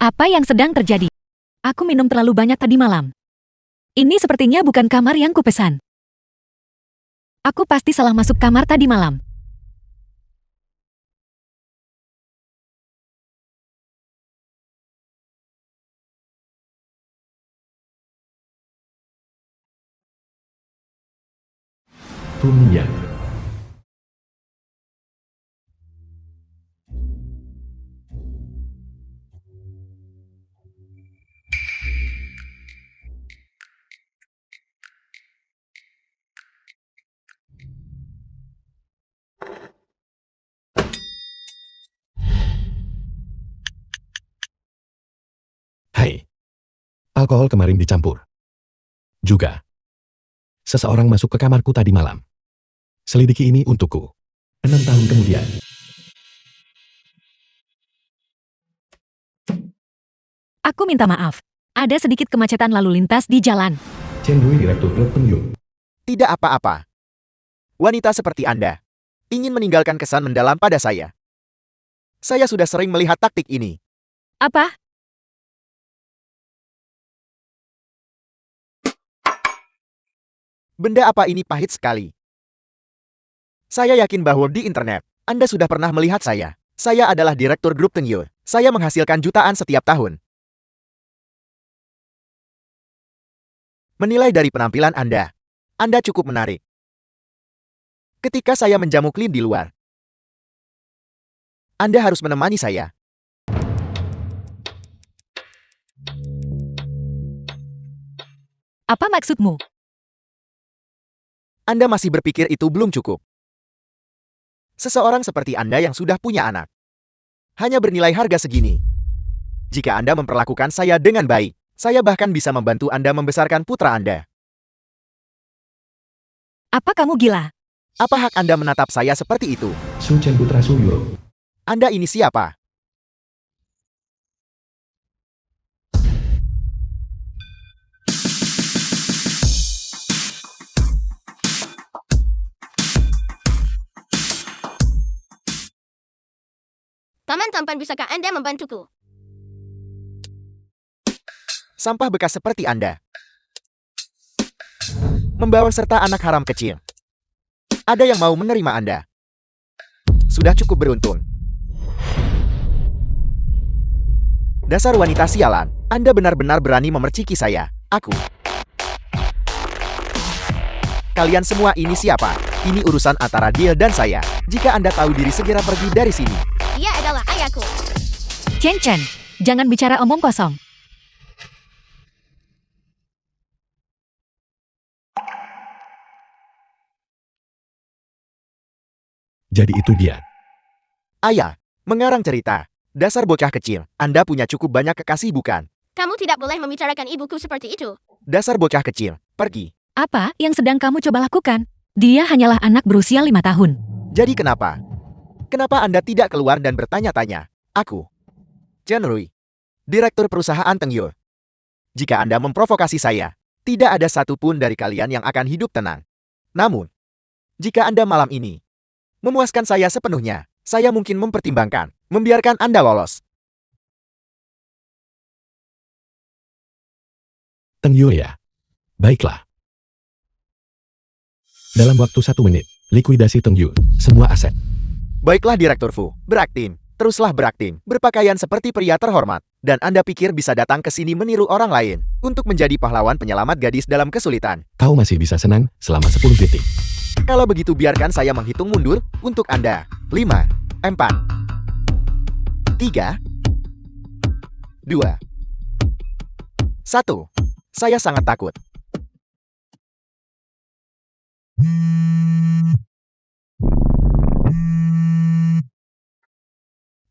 Apa yang sedang terjadi? Aku minum terlalu banyak tadi malam. Ini sepertinya bukan kamar yang kupesan. Aku pasti salah masuk kamar tadi malam. Dunia. Hai. Alkohol kemarin dicampur. Juga. Seseorang masuk ke kamarku tadi malam. Selidiki ini untukku. 6 tahun kemudian. Aku minta maaf. Ada sedikit kemacetan lalu lintas di jalan. Chen Rui, Direktur Klub Penyu. Tidak apa-apa. Wanita seperti Anda ingin meninggalkan kesan mendalam pada saya. Saya sudah sering melihat taktik ini. Apa? Benda apa ini pahit sekali. Saya yakin bahwa di internet, Anda sudah pernah melihat saya. Saya adalah Direktur Grup Tengyu. Saya menghasilkan jutaan setiap tahun. Menilai dari penampilan Anda cukup menarik. Ketika saya menjamu klien di luar, Anda harus menemani saya. Apa maksudmu? Anda masih berpikir itu belum cukup. Seseorang seperti Anda yang sudah punya anak hanya bernilai harga segini. Jika Anda memperlakukan saya dengan baik, saya bahkan bisa membantu Anda membesarkan putra Anda. Apa kamu gila? Apa hak Anda menatap saya seperti itu? Su Chen Putra Su Yuro. Anda ini siapa? Taman tampan, bisakah Anda membantuku? Sampah bekas seperti Anda. Membawa serta anak haram kecil. Ada yang mau menerima Anda? Sudah cukup beruntung. Dasar wanita sialan, Anda benar-benar berani memerciki saya. Aku. Kalian semua ini siapa? Ini urusan antara dia dan saya. Jika Anda tahu diri, segera pergi dari sini. Dia adalah ayahku. Chen Chen, jangan bicara omong kosong. Jadi itu dia. Ayah, mengarang cerita. Dasar bocah kecil, Anda punya cukup banyak kekasih bukan? Kamu tidak boleh membicarakan ibuku seperti itu. Dasar bocah kecil, pergi. Apa yang sedang kamu coba lakukan? Dia hanyalah anak berusia 5 tahun. Jadi kenapa? Kenapa Anda tidak keluar dan bertanya-tanya? Aku, Chen Rui, Direktur Perusahaan Tengyu. Jika Anda memprovokasi saya, tidak ada satupun dari kalian yang akan hidup tenang. Namun, jika Anda malam ini memuaskan saya sepenuhnya, saya mungkin mempertimbangkan membiarkan Anda lolos. Tengyu ya. Baiklah. Dalam waktu 1 menit, likuidasi Tengyu, semua aset. Baiklah Direktur Fu, berakting. Teruslah berakting, berpakaian seperti pria terhormat. Dan Anda pikir bisa datang ke sini meniru orang lain untuk menjadi pahlawan penyelamat gadis dalam kesulitan. Kau masih bisa senang selama 10 detik. Kalau begitu biarkan saya menghitung mundur untuk Anda. 5, 4, 3, 2, 1. Saya sangat takut.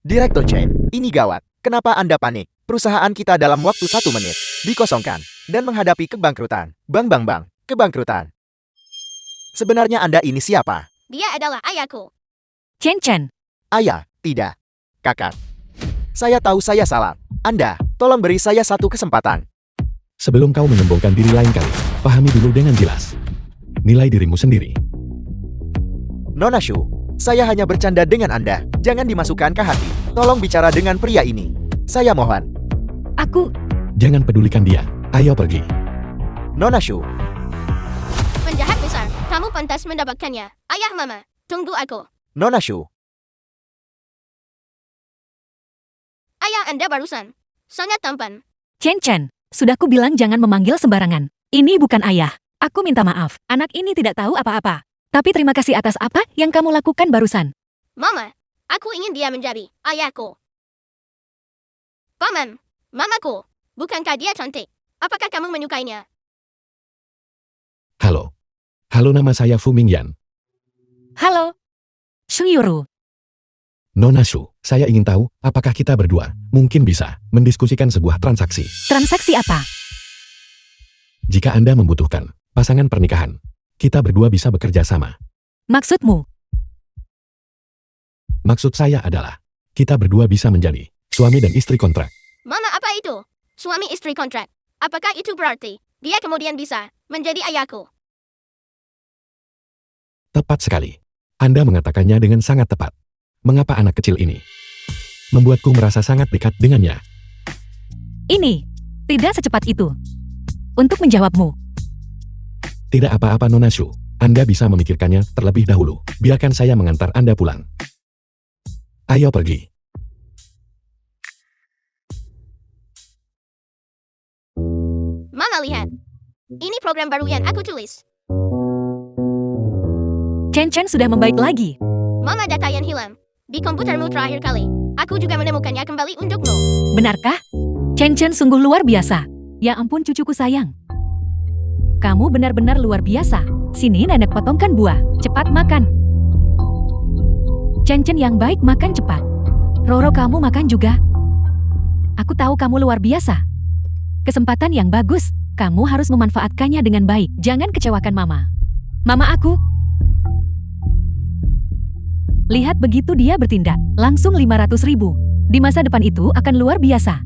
Direktur Chen, ini gawat. Kenapa Anda panik? Perusahaan kita dalam waktu 1 menit dikosongkan dan menghadapi kebangkrutan. Bang, kebangkrutan. Sebenarnya Anda ini siapa? Dia adalah ayahku. Chen Chen, Ayah, tidak. Kakak. Saya tahu saya salah. Anda, tolong beri saya satu kesempatan. Sebelum kau menyombongkan diri lain kali, pahami dulu dengan jelas. Nilai dirimu sendiri. Nona Shu, saya hanya bercanda dengan Anda. Jangan dimasukkan ke hati. Tolong bicara dengan pria ini. Saya mohon. Aku, Jangan pedulikan dia. Ayo pergi. Nona Shu, Penjahat besar. Kamu pantas mendapatkannya. Ayah mama, tunggu aku. Nona Shu, Ayah Anda barusan. Sangat tampan. Chen, sudah ku bilang jangan memanggil sembarangan. Ini bukan ayah. Aku minta maaf. Anak ini tidak tahu apa-apa. Tapi terima kasih atas apa yang kamu lakukan barusan. Mama, aku ingin dia menjadi ayahku. Paman, mamaku. Bukankah dia cantik? Apakah kamu menyukainya? Halo. Halo, nama saya Fu Mingyan. Halo. Shuyuru. Nona Shu, saya ingin tahu apakah kita berdua mungkin bisa mendiskusikan sebuah transaksi. Transaksi apa? Jika Anda membutuhkan pasangan pernikahan, kita berdua bisa bekerja sama. Maksudmu? Maksud saya adalah, kita berdua bisa menjadi suami dan istri kontrak. Mama, apa itu? Suami istri kontrak. Apakah itu berarti dia kemudian bisa menjadi ayahku? Tepat sekali. Anda mengatakannya dengan sangat tepat. Mengapa anak kecil ini membuatku merasa sangat dekat dengannya? Ini. Tidak secepat itu. Untuk menjawabmu. Tidak apa-apa, Nona Shu. Anda bisa memikirkannya terlebih dahulu. Biarkan saya mengantar Anda pulang. Ayo pergi. Mama, lihat. Ini program baru yang aku tulis. Chen sudah membaik lagi. Mama, data yang hilang di komputermu terakhir kali. Aku juga menemukannya kembali untukmu. Benarkah? Chen sungguh luar biasa. Ya ampun cucuku sayang. Kamu benar-benar luar biasa. Sini nenek potongkan buah. Cepat makan. Chen yang baik makan cepat. Roro, kamu makan juga. Aku tahu kamu luar biasa. Kesempatan yang bagus. Kamu harus memanfaatkannya dengan baik. Jangan kecewakan mama. Mama aku. Lihat begitu dia bertindak. Langsung 500.000. Di masa depan itu akan luar biasa.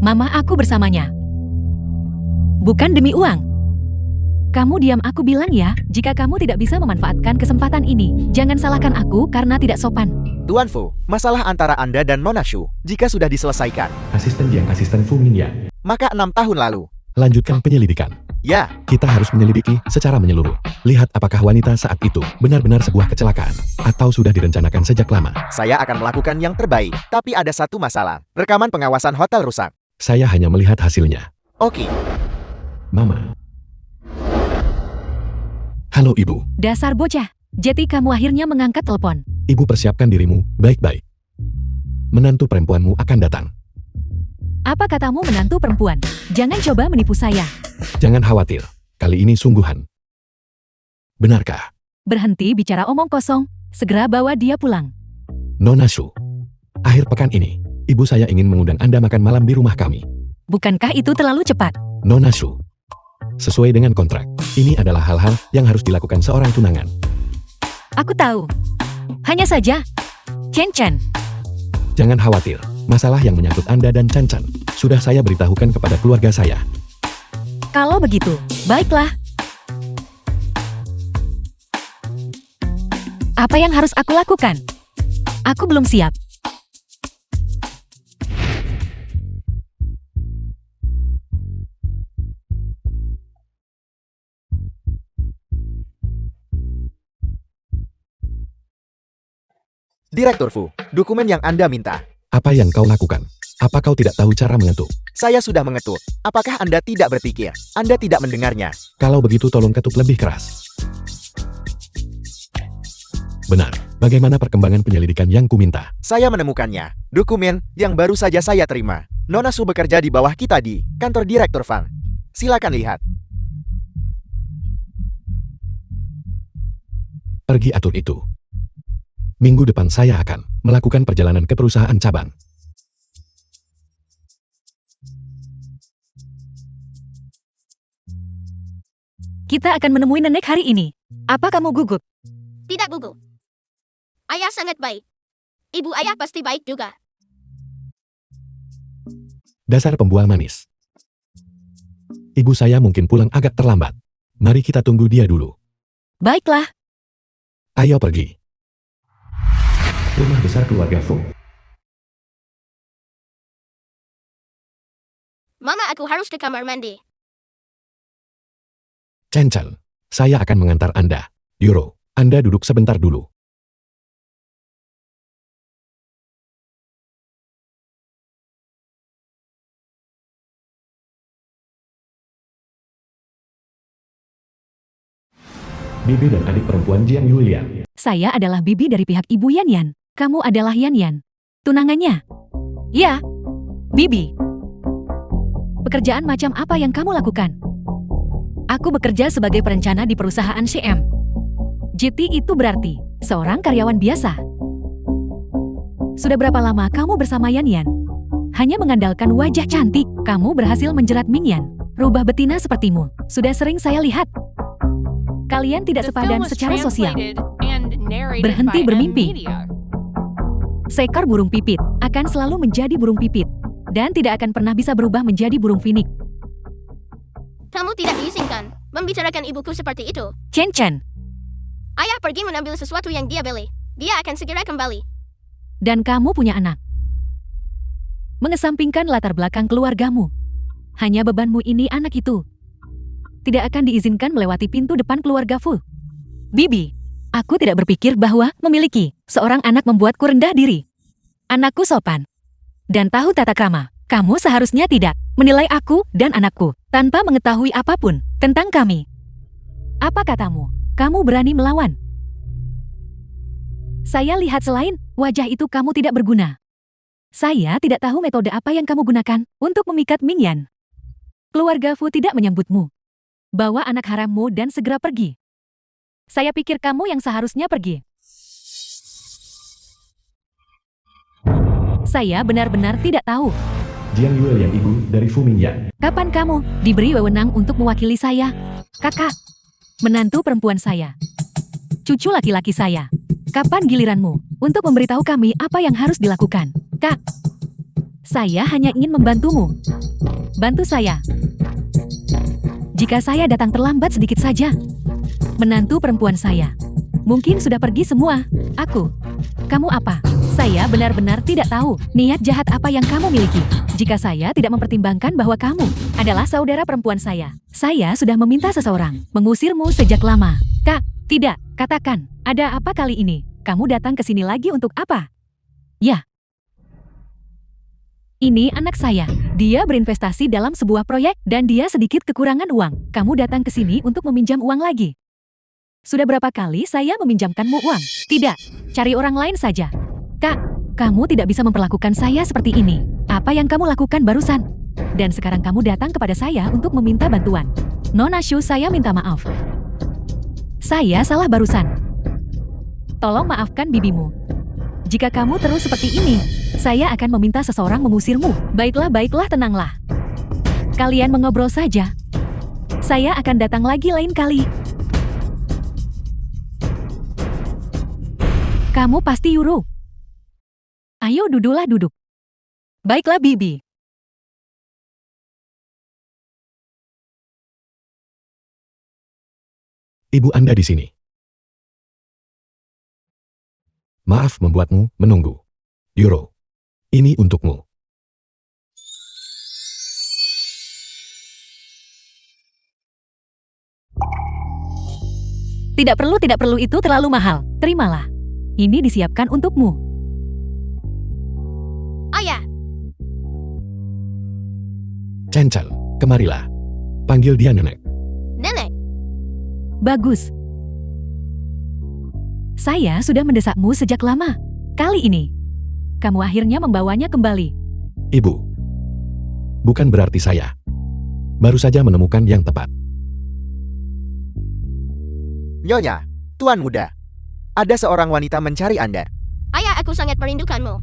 Mama aku bersamanya. Bukan demi uang. Kamu diam, aku bilang ya, jika kamu tidak bisa memanfaatkan kesempatan ini, jangan salahkan aku karena tidak sopan. Tuan Fu, masalah antara Anda dan Nona Shu, jika sudah diselesaikan, Asisten Fu Mingyan. maka 6 tahun lalu, Lanjutkan penyelidikan. ya, Kita harus menyelidiki secara menyeluruh. Lihat apakah wanita saat itu benar-benar sebuah kecelakaan atau sudah direncanakan sejak lama. saya akan melakukan yang terbaik. Tapi ada satu masalah, rekaman pengawasan hotel rusak. Saya hanya melihat hasilnya. Oke, Mama. Halo Ibu. Dasar bocah. Jadi kamu akhirnya mengangkat telepon. Ibu persiapkan dirimu baik-baik. Menantu perempuanmu akan datang. Apa katamu menantu perempuan? Jangan coba menipu saya. Jangan khawatir. Kali ini sungguhan. Benarkah? Berhenti bicara omong kosong. Segera bawa dia pulang. Nona Shu. Akhir pekan ini, ibu saya ingin mengundang Anda makan malam di rumah kami. Bukankah itu terlalu cepat? Nona Shu. Sesuai dengan kontrak, ini adalah hal-hal yang harus dilakukan seorang tunangan. Aku tahu. Hanya saja. Chen. Jangan khawatir. Masalah yang menyangkut Anda dan Chan sudah saya beritahukan kepada keluarga saya. Kalau begitu, baiklah. Apa yang harus aku lakukan? Aku belum siap. Direktur Fu, dokumen yang Anda minta. Apa yang kau lakukan? Apa kau tidak tahu cara mengetuk? Saya sudah mengetuk. Apakah Anda tidak berpikir? Anda tidak mendengarnya. Kalau begitu tolong ketuk lebih keras. Benar. Bagaimana perkembangan penyelidikan yang kuminta? Saya menemukannya. Dokumen yang baru saja saya terima. Nona Shu bekerja di bawah kita di kantor Direktur Fang. Silakan lihat. Pergi atur itu. Minggu depan saya akan melakukan perjalanan ke perusahaan cabang. Kita akan menemui nenek hari ini. Apa kamu gugup? Tidak gugup. Ayah sangat baik. Ibu ayah pasti baik juga. Dasar pembual manis. Ibu saya mungkin pulang agak terlambat. Mari kita tunggu dia dulu. Baiklah. Ayo pergi. Rumah besar keluarga Fu. Mama, aku harus ke kamar mandi. Chen Chen, saya akan mengantar Anda. Euro, Anda duduk sebentar dulu. Bibi dan adik perempuan Jiang Yulian. Saya adalah bibi dari pihak Ibu Yan Yan. Kamu adalah Yan Yan. Tunangannya. Ya, bibi. Pekerjaan macam apa yang kamu lakukan? Aku bekerja sebagai perencana di perusahaan CM. GT itu berarti seorang karyawan biasa. Sudah berapa lama kamu bersama Yan Yan? Hanya mengandalkan wajah cantik, kamu berhasil menjerat Ming Yan. Rubah betina sepertimu, sudah sering saya lihat. Kalian tidak sepadan secara sosial. Berhenti bermimpi. Seekor burung pipit akan selalu menjadi burung pipit dan tidak akan pernah bisa berubah menjadi burung finik. Kamu tidak diizinkan membicarakan ibuku seperti itu. Chen Chen, Ayah pergi mengambil sesuatu yang dia beli. Dia akan segera kembali. dan kamu punya anak. Mengesampingkan latar belakang keluargamu. Hanya bebanmu ini anak itu. Tidak akan diizinkan melewati pintu depan keluarga Fu. Bibi, aku tidak berpikir bahwa memiliki seorang anak membuatku rendah diri. Anakku sopan dan tahu tata krama. Kamu seharusnya tidak menilai aku dan anakku tanpa mengetahui apapun tentang kami. Apa katamu? Kamu berani melawan? Saya lihat selain wajah itu kamu tidak berguna. Saya tidak tahu metode apa yang kamu gunakan untuk memikat Ming Yan. Keluarga Fu tidak menyambutmu. Bawa anak harammu dan segera pergi. Saya pikir kamu yang seharusnya pergi. Saya benar-benar tidak tahu. Jiang Yulian ibu dari Fu Mingyan. Kapan kamu diberi wewenang untuk mewakili saya? Kakak, menantu perempuan saya, cucu laki-laki saya. Kapan giliranmu untuk memberitahu kami apa yang harus dilakukan? Kak, saya hanya ingin membantumu. Bantu saya. Jika saya datang terlambat sedikit saja, menantu perempuan saya mungkin sudah pergi semua. Kamu apa? Saya benar-benar tidak tahu niat jahat apa yang kamu miliki. Jika saya tidak mempertimbangkan bahwa kamu adalah saudara perempuan saya sudah meminta seseorang mengusirmu sejak lama. Kak, tidak, katakan, ada apa kali ini? Kamu datang ke sini lagi untuk apa? Ya. Ini anak saya. Dia berinvestasi dalam sebuah proyek dan dia sedikit kekurangan uang. Kamu datang ke sini untuk meminjam uang lagi. Sudah berapa kali saya meminjamkanmu uang? Tidak, cari orang lain saja. Kak, kamu tidak bisa memperlakukan saya seperti ini. Apa yang kamu lakukan barusan? Dan sekarang kamu datang kepada saya untuk meminta bantuan. Nona Shu, saya minta maaf. Saya salah barusan. Tolong maafkan bibimu. Jika kamu terus seperti ini, saya akan meminta seseorang mengusirmu. Baiklah, tenanglah. Kalian mengobrol saja. Saya akan datang lagi lain kali. Kamu pasti Yuru. Ayo duduk. Baiklah, Bibi. Ibu Anda di sini. Maaf membuatmu menunggu. Euro, ini untukmu. Tidak perlu, itu terlalu mahal. Terimalah. Ini disiapkan untukmu. Ayah, Chen Chen, kemarilah. Panggil dia nenek. nenek. Bagus. Saya sudah mendesakmu sejak lama. Kali ini, kamu akhirnya membawanya kembali. Ibu. Bukan berarti saya. Baru saja menemukan yang tepat. Nyonya, Tuan Muda. Ada seorang wanita mencari Anda. Ayah, aku sangat merindukanmu.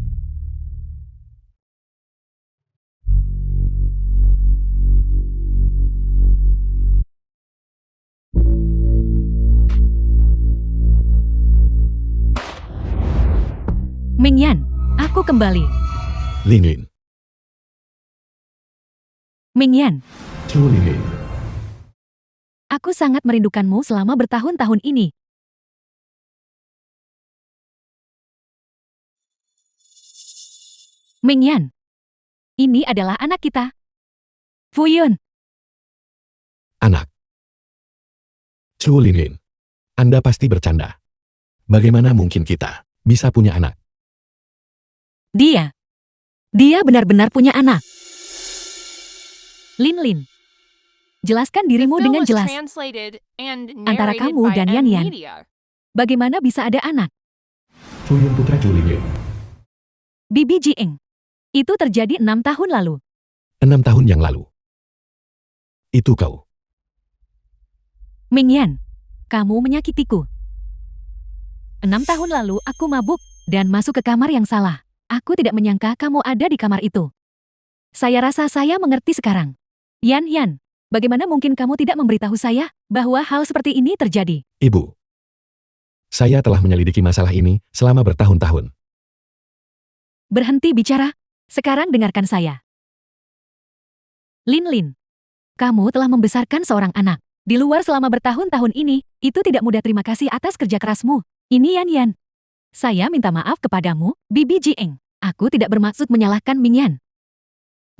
Ming Yan, aku kembali. Ling Lin. Ming Yan, Chu Ling Lin. aku sangat merindukanmu selama bertahun-tahun ini. Ming Yan, ini adalah anak kita. Fuyun, Anak. Chu Linlin. Anda pasti bercanda. Bagaimana mungkin kita bisa punya anak? dia benar-benar punya anak. Lin, jelaskan dirimu dengan jelas. Antara kamu dan Yan Yan. Bagaimana bisa ada anak? Fuyun putra Chu Linlin. Bibi Jieng. Itu terjadi 6 tahun lalu. 6 tahun yang lalu. Itu kau. Mingyan, kamu menyakitiku. 6 tahun lalu aku mabuk dan masuk ke kamar yang salah. Aku tidak menyangka kamu ada di kamar itu. Saya rasa saya mengerti sekarang. Yan, bagaimana mungkin kamu tidak memberitahu saya bahwa hal seperti ini terjadi? Ibu. Saya telah menyelidiki masalah ini selama bertahun-tahun. Berhenti bicara. Sekarang dengarkan saya. Lin, kamu telah membesarkan seorang anak. Di luar selama bertahun-tahun ini, itu tidak mudah. Terima kasih atas kerja kerasmu. Ini Yan. Saya minta maaf kepadamu, Bibi Jieng. Aku tidak bermaksud menyalahkan Mingyan.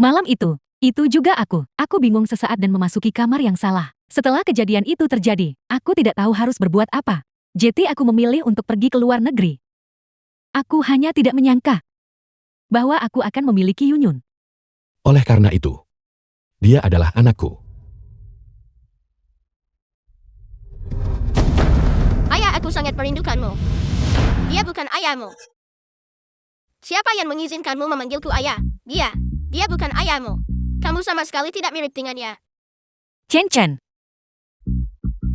Malam itu juga aku. Aku bingung sesaat dan memasuki kamar yang salah. Setelah kejadian itu terjadi, aku tidak tahu harus berbuat apa. Jadi aku memilih untuk pergi ke luar negeri. Aku hanya tidak menyangka bahwa aku akan memiliki Yunyun. Oleh karena itu, dia adalah anakku. Ayah, aku sangat merindukanmu. Dia bukan ayahmu. Siapa yang mengizinkanmu memanggilku ayah? Dia bukan ayahmu. Kamu sama sekali tidak mirip dengannya. Chen.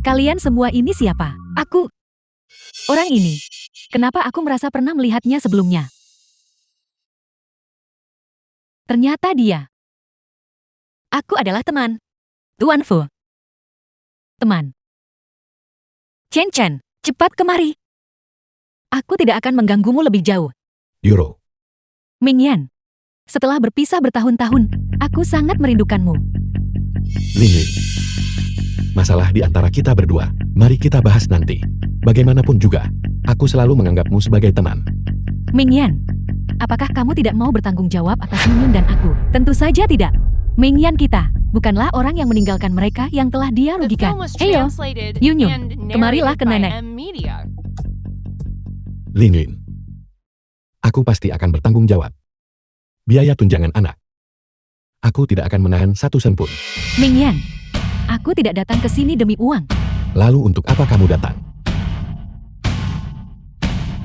Kalian semua ini siapa? Aku. Orang ini. Kenapa aku merasa pernah melihatnya sebelumnya? Ternyata dia. Aku adalah teman. Tuan Fu. Teman. Chen, cepat kemari. Aku tidak akan mengganggumu lebih jauh. Yuro. Mingyan. Setelah berpisah bertahun-tahun, aku sangat merindukanmu. Linlin. Masalah di antara kita berdua, mari kita bahas nanti. Bagaimanapun juga, aku selalu menganggapmu sebagai teman. Mingyan, apakah kamu tidak mau bertanggung jawab atas Yunyun dan aku? Tentu saja tidak. Mingyan kita bukanlah orang yang meninggalkan mereka yang telah dia rugikan. Heyo, Yunyun, kemarilah ke nenek. Linlin. Aku pasti akan bertanggung jawab. Biaya tunjangan anak. Aku tidak akan menahan satu sen pun. Mingyan, aku tidak datang ke sini demi uang. Lalu untuk apa kamu datang?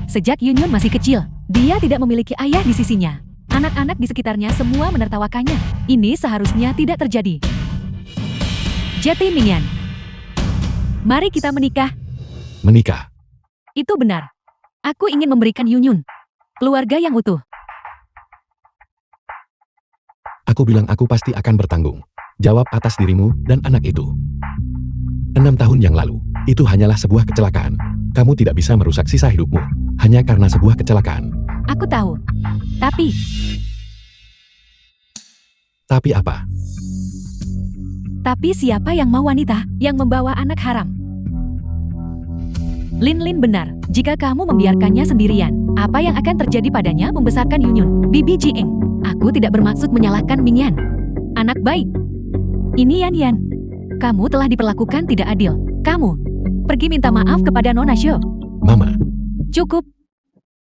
Sejak Yunyun masih kecil, dia tidak memiliki ayah di sisinya. Anak-anak di sekitarnya semua menertawakannya. Ini seharusnya tidak terjadi. Jadi Mingyan, mari kita menikah. Menikah. Itu benar. Aku ingin memberikan Yunyun keluarga yang utuh. Aku bilang aku pasti akan bertanggung jawab atas dirimu dan anak itu. 6 tahun yang lalu, itu hanyalah sebuah kecelakaan. Kamu tidak bisa merusak sisa hidupmu hanya karena sebuah kecelakaan. Aku tahu. Tapi apa? Tapi siapa yang mau wanita yang membawa anak haram? Lin benar. Jika kamu membiarkannya sendirian, apa yang akan terjadi padanya membesarkan Yunyun? Bibi Jieng, aku tidak bermaksud menyalahkan Mingyan. Anak baik. Ini Yan. Kamu telah diperlakukan tidak adil. Kamu pergi minta maaf kepada Nona Shou. Mama. Cukup.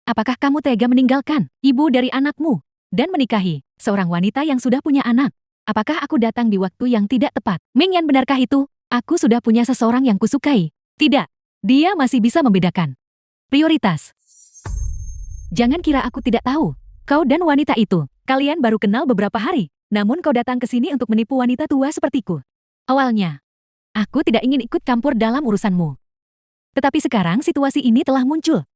Apakah kamu tega meninggalkan ibu dari anakmu dan menikahi seorang wanita yang sudah punya anak? Apakah aku datang di waktu yang tidak tepat? Mingyan, benarkah itu? Aku sudah punya seseorang yang kusukai. Tidak. Dia masih bisa membedakan prioritas. Jangan kira aku tidak tahu. Kau dan wanita itu, kalian baru kenal beberapa hari. Namun kau datang ke sini untuk menipu wanita tua sepertiku. Awalnya, aku tidak ingin ikut campur dalam urusanmu. Tetapi sekarang situasi ini telah muncul.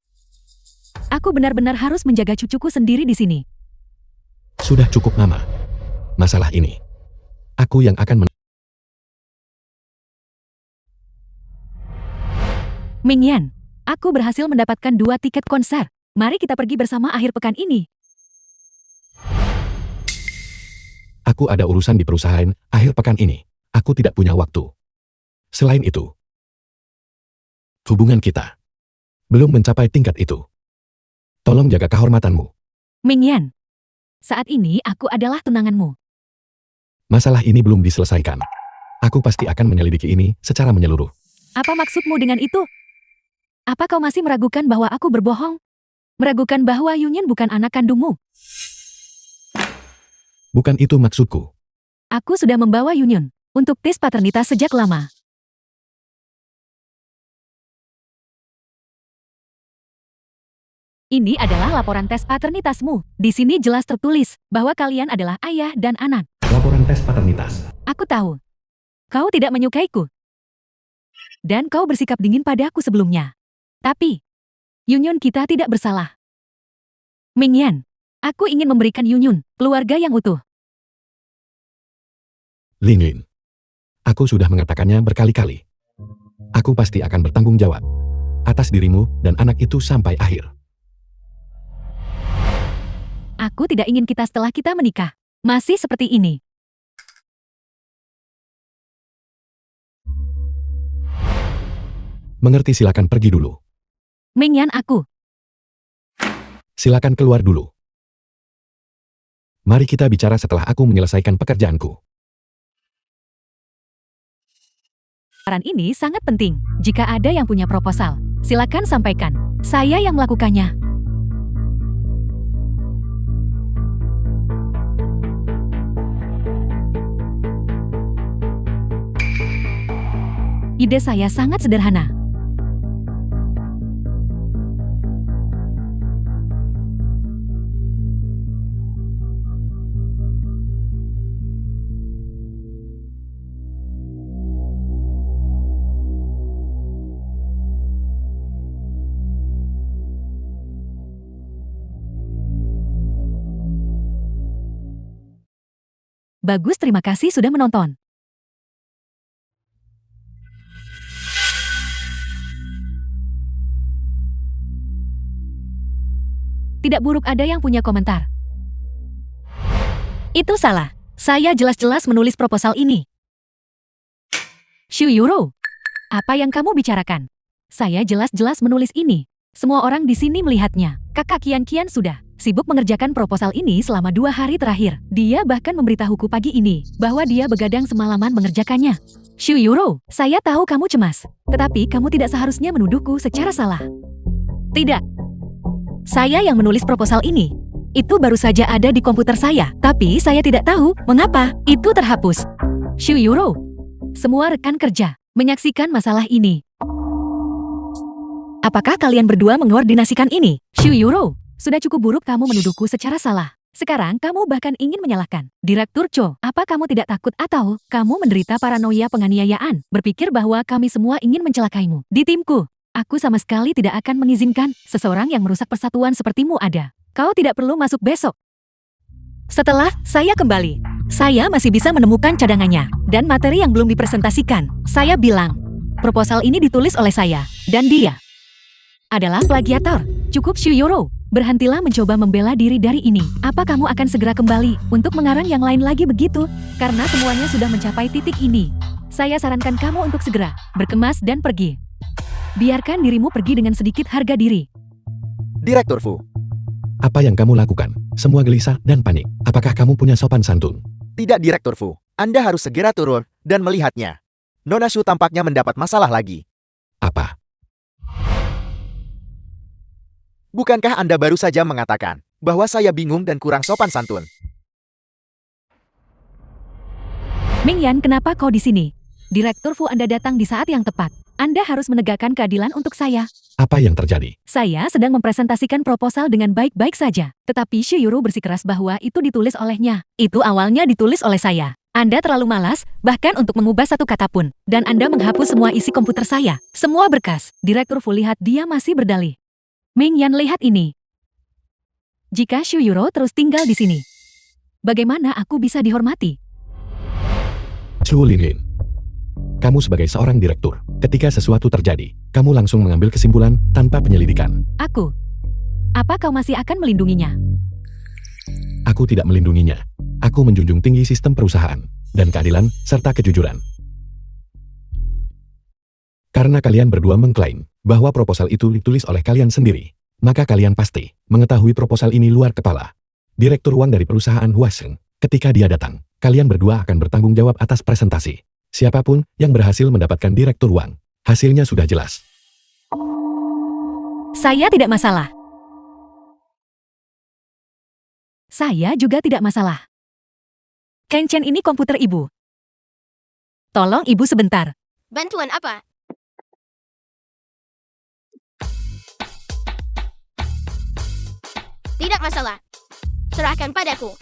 Aku benar-benar harus menjaga cucuku sendiri di sini. Sudah cukup, Mama. Masalah ini, aku yang akan Mingyan, aku berhasil mendapatkan 2 tiket konser. Mari kita pergi bersama akhir pekan ini. Aku ada urusan di perusahaan akhir pekan ini. Aku tidak punya waktu. Selain itu, hubungan kita belum mencapai tingkat itu. Tolong jaga kehormatanmu. Mingyan, saat ini aku adalah tunanganmu. Masalah ini belum diselesaikan. Aku pasti akan menyelidiki ini secara menyeluruh. Apa maksudmu dengan itu? Apa kau masih meragukan bahwa aku berbohong? Meragukan bahwa Yunyin bukan anak kandungmu? Bukan itu maksudku. Aku sudah membawa Yunyin untuk tes paternitas sejak lama. Ini adalah laporan tes paternitasmu. Di sini jelas tertulis bahwa kalian adalah ayah dan anak. Laporan tes paternitas. Aku tahu. Kau tidak menyukaiku. Dan kau bersikap dingin padaku sebelumnya. Tapi, Yunyun kita tidak bersalah. Mingyan, aku ingin memberikan Yunyun keluarga yang utuh. Linglin. Aku sudah mengatakannya berkali-kali. Aku pasti akan bertanggung jawab atas dirimu dan anak itu sampai akhir. Aku tidak ingin kita setelah kita menikah masih seperti ini. Mengerti, silakan pergi dulu. Mingyan, aku. Silakan keluar dulu. Mari kita bicara setelah aku menyelesaikan pekerjaanku. Saran ini sangat penting. Jika ada yang punya proposal, silakan sampaikan. Saya yang melakukannya. Ide saya sangat sederhana. Bagus, terima kasih sudah menonton. Tidak buruk, ada yang punya komentar. Itu salah. Saya jelas-jelas menulis proposal ini. Shu Yuro, apa yang kamu bicarakan? Saya jelas-jelas menulis ini. Semua orang di sini melihatnya. Kakak Kian sudah sibuk mengerjakan proposal ini selama 2 hari terakhir. Dia bahkan memberitahuku pagi ini bahwa dia begadang semalaman mengerjakannya. Shu Yuro, saya tahu kamu cemas. Tetapi kamu tidak seharusnya menuduhku secara salah. Tidak. Saya yang menulis proposal ini. Itu baru saja ada di komputer saya, tapi saya tidak tahu mengapa itu terhapus. Shu Yuro, semua rekan kerja menyaksikan masalah ini. Apakah kalian berdua mengkoordinasikan ini? Shu Yuro, sudah cukup buruk kamu menuduhku secara salah. Sekarang kamu bahkan ingin menyalahkan Direktur Cho. Apa kamu tidak takut atau kamu menderita paranoia penganiayaan, berpikir bahwa kami semua ingin mencelakaimu? Di timku, aku sama sekali tidak akan mengizinkan seseorang yang merusak persatuan sepertimu ada. Kau tidak perlu masuk besok. Setelah saya kembali, saya masih bisa menemukan cadangannya dan materi yang belum dipresentasikan. Saya bilang, proposal ini ditulis oleh saya, dan dia adalah plagiator. Cukup, Shu Yuro. Berhentilah mencoba membela diri dari ini. Apa kamu akan segera kembali untuk mengarang yang lain lagi begitu? Karena semuanya sudah mencapai titik ini. Saya sarankan kamu untuk segera berkemas dan pergi. Biarkan dirimu pergi dengan sedikit harga diri. Direktur Fu, Apa yang kamu lakukan? Semua gelisah dan panik. Apakah kamu punya sopan santun? tidak Direktur Fu. Anda harus segera turun dan melihatnya. Nona Shu tampaknya mendapat masalah lagi. Apa? Bukankah Anda baru saja mengatakan bahwa saya bingung dan kurang sopan santun? Mingyan, kenapa kau di sini? Direktur Fu, Anda datang di saat yang tepat. Anda harus menegakkan keadilan untuk saya. Apa yang terjadi? Saya sedang mempresentasikan proposal dengan baik-baik saja. Tetapi Shu Yuro bersikeras bahwa itu ditulis olehnya. Itu awalnya ditulis oleh saya. Anda terlalu malas, bahkan untuk mengubah satu kata pun. Dan Anda menghapus semua isi komputer saya. Semua berkas. Direktur Fu, lihat, dia masih berdalih. Mingyan, lihat ini. Jika Shu Yuro terus tinggal di sini, bagaimana aku bisa dihormati? Chu Linlin. Kamu sebagai seorang direktur, ketika sesuatu terjadi, kamu langsung mengambil kesimpulan tanpa penyelidikan. Aku. Apa kau masih akan melindunginya? Aku tidak melindunginya. Aku menjunjung tinggi sistem perusahaan dan keadilan serta kejujuran. Karena kalian berdua mengklaim bahwa proposal itu ditulis oleh kalian sendiri, maka kalian pasti mengetahui proposal ini luar kepala. Direktur Wang dari perusahaan Huaseng, ketika dia datang, Kalian berdua akan bertanggung jawab atas presentasi. Siapapun yang berhasil mendapatkan direktur uang, hasilnya sudah jelas. Saya tidak masalah. Saya juga tidak masalah. Kenchen ini komputer ibu. Tolong ibu sebentar. Bantuan apa? Tidak masalah. Serahkan padaku.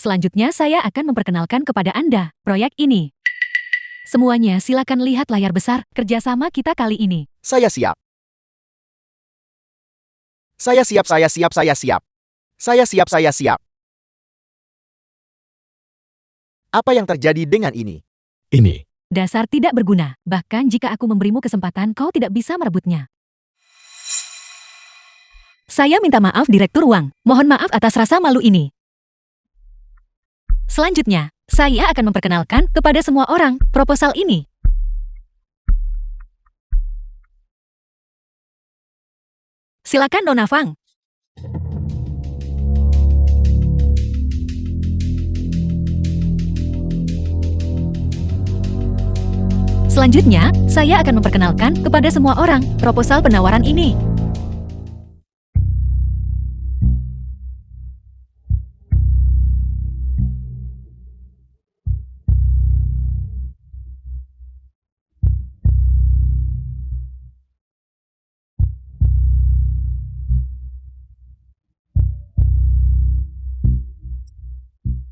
Selanjutnya saya akan memperkenalkan kepada Anda proyek ini. Semuanya silakan lihat layar besar kerjasama kita kali ini. Saya siap. Saya siap, saya siap, saya siap. Saya siap, saya siap. Apa yang terjadi dengan ini? Ini, Dasar tidak berguna, bahkan jika aku memberimu kesempatan kau tidak bisa merebutnya. Saya minta maaf Direktur Wang, mohon maaf atas rasa malu ini. Selanjutnya, saya akan memperkenalkan kepada semua orang proposal ini. Silakan Nona Fang. Selanjutnya, saya akan memperkenalkan kepada semua orang proposal penawaran ini.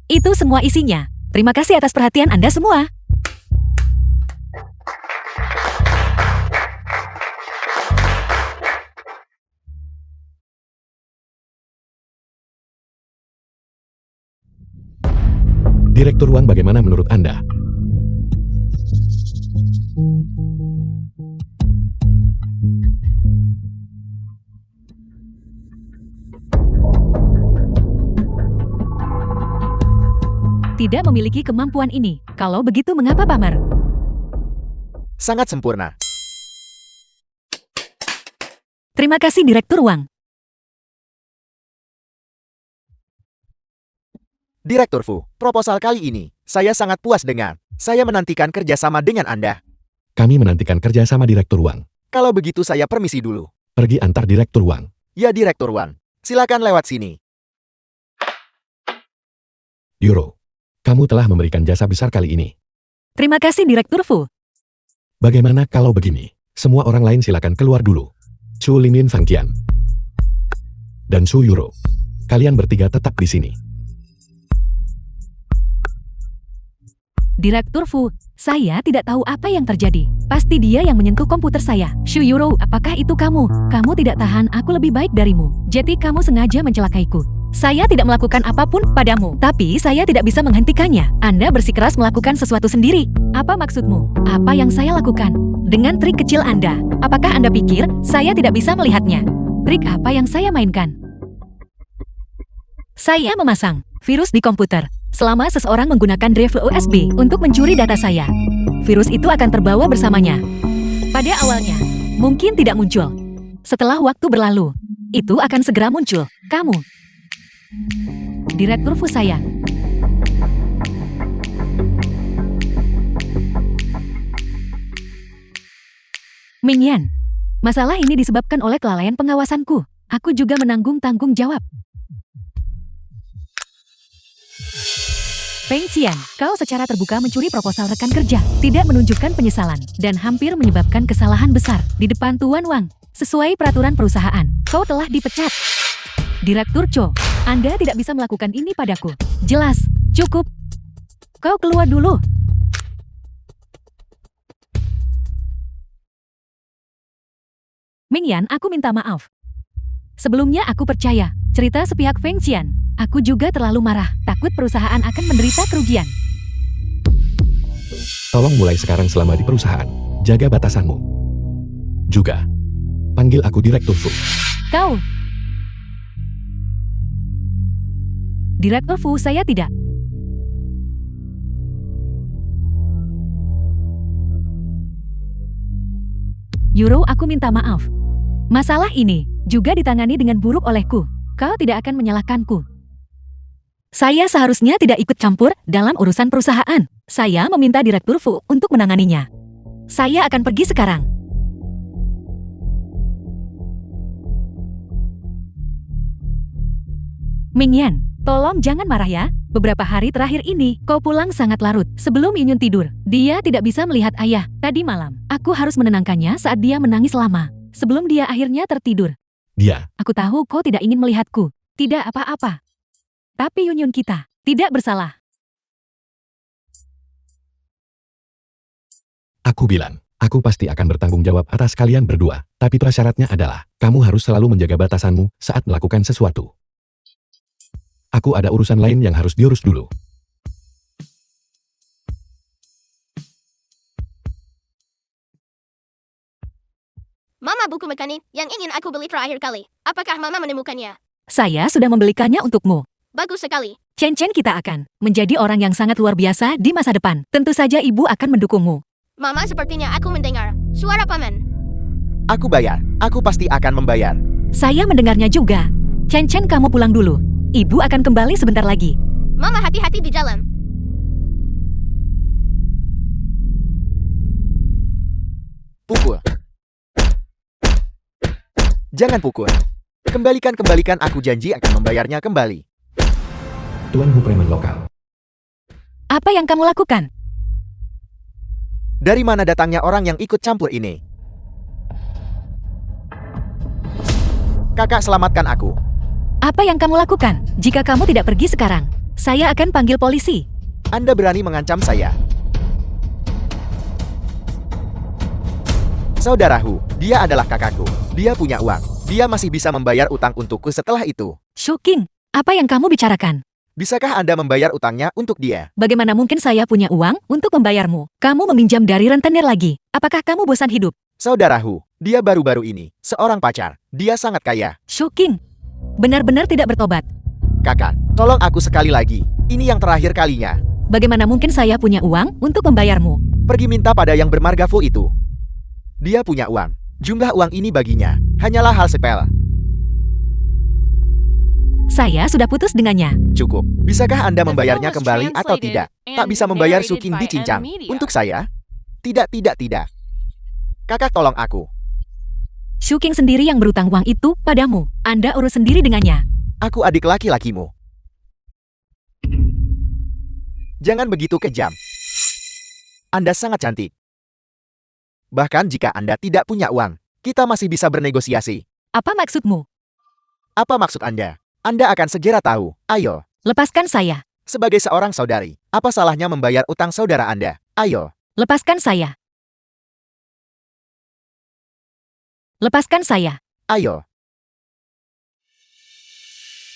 Itu semua isinya. Terima kasih atas perhatian Anda semua. direktur uang bagaimana menurut Anda? Tidak memiliki kemampuan ini. Kalau begitu mengapa pamer? Sangat sempurna. Terima kasih Direktur Wang. Direktur Fu, proposal kali ini, saya sangat puas dengan. Saya menantikan kerjasama dengan Anda. Kami menantikan kerjasama Direktur Wang. Kalau begitu saya permisi dulu. Pergi antar Direktur Wang. Ya Direktur Wang, silakan lewat sini. Euro, kamu telah memberikan jasa besar kali ini. Terima kasih Direktur Fu. Bagaimana kalau begini? Semua orang lain silakan keluar dulu. Chu Limin Fangqian dan Su Euro, kalian bertiga tetap di sini. Direktur Fu, saya tidak tahu apa yang terjadi. Pasti dia yang menyentuh komputer saya. Shu Yuro, apakah itu kamu? Kamu tidak tahan aku lebih baik darimu. Jadi kamu sengaja mencelakaiku. Saya tidak melakukan apapun padamu, tapi saya tidak bisa menghentikannya. Anda bersikeras melakukan sesuatu sendiri. Apa maksudmu? Apa yang saya lakukan? Dengan trik kecil Anda. Apakah Anda pikir saya tidak bisa melihatnya? Trik apa yang saya mainkan? Saya memasang virus di komputer. Selama seseorang menggunakan drive USB untuk mencuri data saya, virus itu akan terbawa bersamanya. Pada awalnya, mungkin tidak muncul. Setelah waktu berlalu, itu akan segera muncul. Kamu, Direktur Fu saya. Mingyan, masalah ini disebabkan oleh kelalaian pengawasanku. Aku juga menanggung tanggung jawab. Feng Xian, kau secara terbuka mencuri proposal rekan kerja, tidak menunjukkan penyesalan, dan hampir menyebabkan kesalahan besar di depan Tuan Wang. Sesuai peraturan perusahaan, kau telah dipecat. Direktur Cho, Anda tidak bisa melakukan ini padaku. Jelas, cukup. Kau keluar dulu. Mingyan, aku minta maaf. Sebelumnya aku percaya cerita sepihak Feng Xian. Aku juga terlalu marah, takut perusahaan akan menderita kerugian. Tolong mulai sekarang selama di perusahaan, jaga batasanmu. Juga, panggil aku Direktur Fu. Kau. Direktur Fu saya tidak. Euro, aku minta maaf. Masalah ini juga ditangani dengan buruk olehku. Kau tidak akan menyalahkanku. Saya seharusnya tidak ikut campur dalam urusan perusahaan. Saya meminta Direktur Fu untuk menanganinya. Saya akan pergi sekarang. Mingyan, tolong jangan marah ya. Beberapa hari terakhir ini, kau pulang sangat larut. Sebelum Yunyun tidur, dia tidak bisa melihat ayah. Tadi malam, aku harus menenangkannya saat dia menangis lama. Sebelum dia akhirnya tertidur. Dia, Aku tahu kau tidak ingin melihatku. Tidak apa-apa. Tapi Yunyun kita tidak bersalah. aku bilang, aku pasti akan bertanggung jawab atas kalian berdua. Tapi prasyaratnya adalah, kamu harus selalu menjaga batasanmu saat melakukan sesuatu. Aku ada urusan lain yang harus diurus dulu. Mama buku mekanik yang ingin aku beli terakhir kali. Apakah Mama menemukannya? Saya sudah membelikannya untukmu. Bagus sekali. Chen kita akan menjadi orang yang sangat luar biasa di masa depan. Tentu saja ibu akan mendukungmu. Mama, sepertinya aku mendengar suara paman. Aku bayar. Aku pasti akan membayar. Saya mendengarnya juga. Chen kamu pulang dulu. Ibu akan kembali sebentar lagi. Mama, hati-hati di jalan. Pukul. Jangan pukul. Kembalikan, aku janji akan membayarnya kembali. Tuan Hu preman lokal. Apa yang kamu lakukan? Dari mana datangnya orang yang ikut campur ini? Kakak, selamatkan aku. Apa yang kamu lakukan? Jika kamu tidak pergi sekarang, saya akan panggil polisi. Anda berani mengancam saya. Saudaraku, dia adalah kakakku. Dia punya uang. Dia masih bisa membayar utang untukku setelah itu. Shuking, apa yang kamu bicarakan? Bisakah Anda membayar utangnya untuk dia? Bagaimana mungkin saya punya uang untuk membayarmu? Kamu meminjam dari rentenir lagi. Apakah kamu bosan hidup? Saudaraku, dia baru-baru ini seorang pacar. Dia sangat kaya. Shuking, benar-benar tidak bertobat. Kakak, tolong aku sekali lagi. Ini yang terakhir kalinya. Bagaimana mungkin saya punya uang untuk membayarmu? Pergi minta pada yang bermarga Fu itu. Dia punya uang. Jumlah uang ini baginya hanyalah hal sepele. Saya sudah putus dengannya. Cukup. Bisakah Anda membayarnya kembali atau tidak? Tak bisa membayar Suking dicincang. Untuk saya? Tidak. Kakak, tolong aku. Shuking sendiri yang berutang uang itu padamu. Anda urus sendiri dengannya. Aku adik laki-lakimu. Jangan begitu kejam. Anda sangat cantik. Bahkan jika Anda tidak punya uang, kita masih bisa bernegosiasi. Apa maksudmu? Apa maksud Anda? Anda akan segera tahu. Ayo. Lepaskan saya. Sebagai seorang saudari, apa salahnya membayar utang saudara Anda? Ayo. Lepaskan saya. Lepaskan saya. Ayo.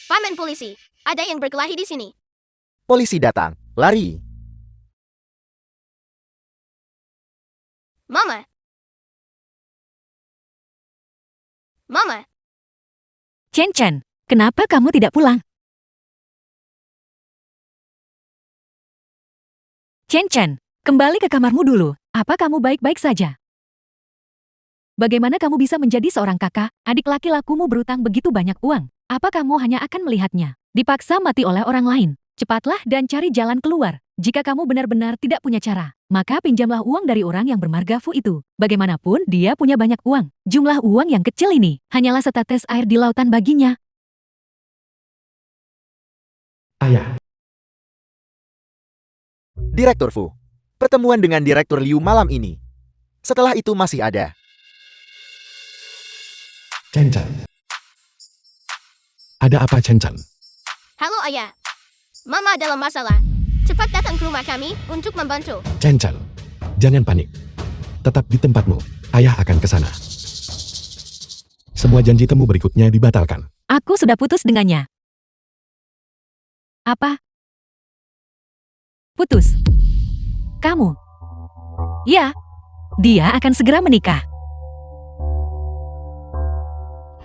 Paman polisi, ada yang berkelahi di sini. Polisi datang. Lari. Mama. Mama. Chen, kenapa kamu tidak pulang? Chen, kembali ke kamarmu dulu. Apa kamu baik-baik saja? Bagaimana kamu bisa menjadi seorang kakak? Adik laki-lakumu berutang begitu banyak uang. Apa kamu hanya akan melihatnya dipaksa mati oleh orang lain? Cepatlah dan cari jalan keluar. Jika kamu benar-benar tidak punya cara, maka pinjamlah uang dari orang yang bermarga Fu itu. Bagaimanapun, dia punya banyak uang. Jumlah uang yang kecil ini hanyalah setetes air di lautan baginya. Ayah, Direktur Fu. Pertemuan dengan Direktur Liu malam ini. Setelah itu masih ada. Chen. Ada apa Chen? Halo ayah. Mama dalam masalah. Cepat datang ke rumah kami untuk membantu. Chen, jangan panik. Tetap di tempatmu. Ayah akan ke sana. Semua janji temu berikutnya dibatalkan. Aku sudah putus dengannya. Apa? Putus? Kamu? Ya, dia akan segera menikah.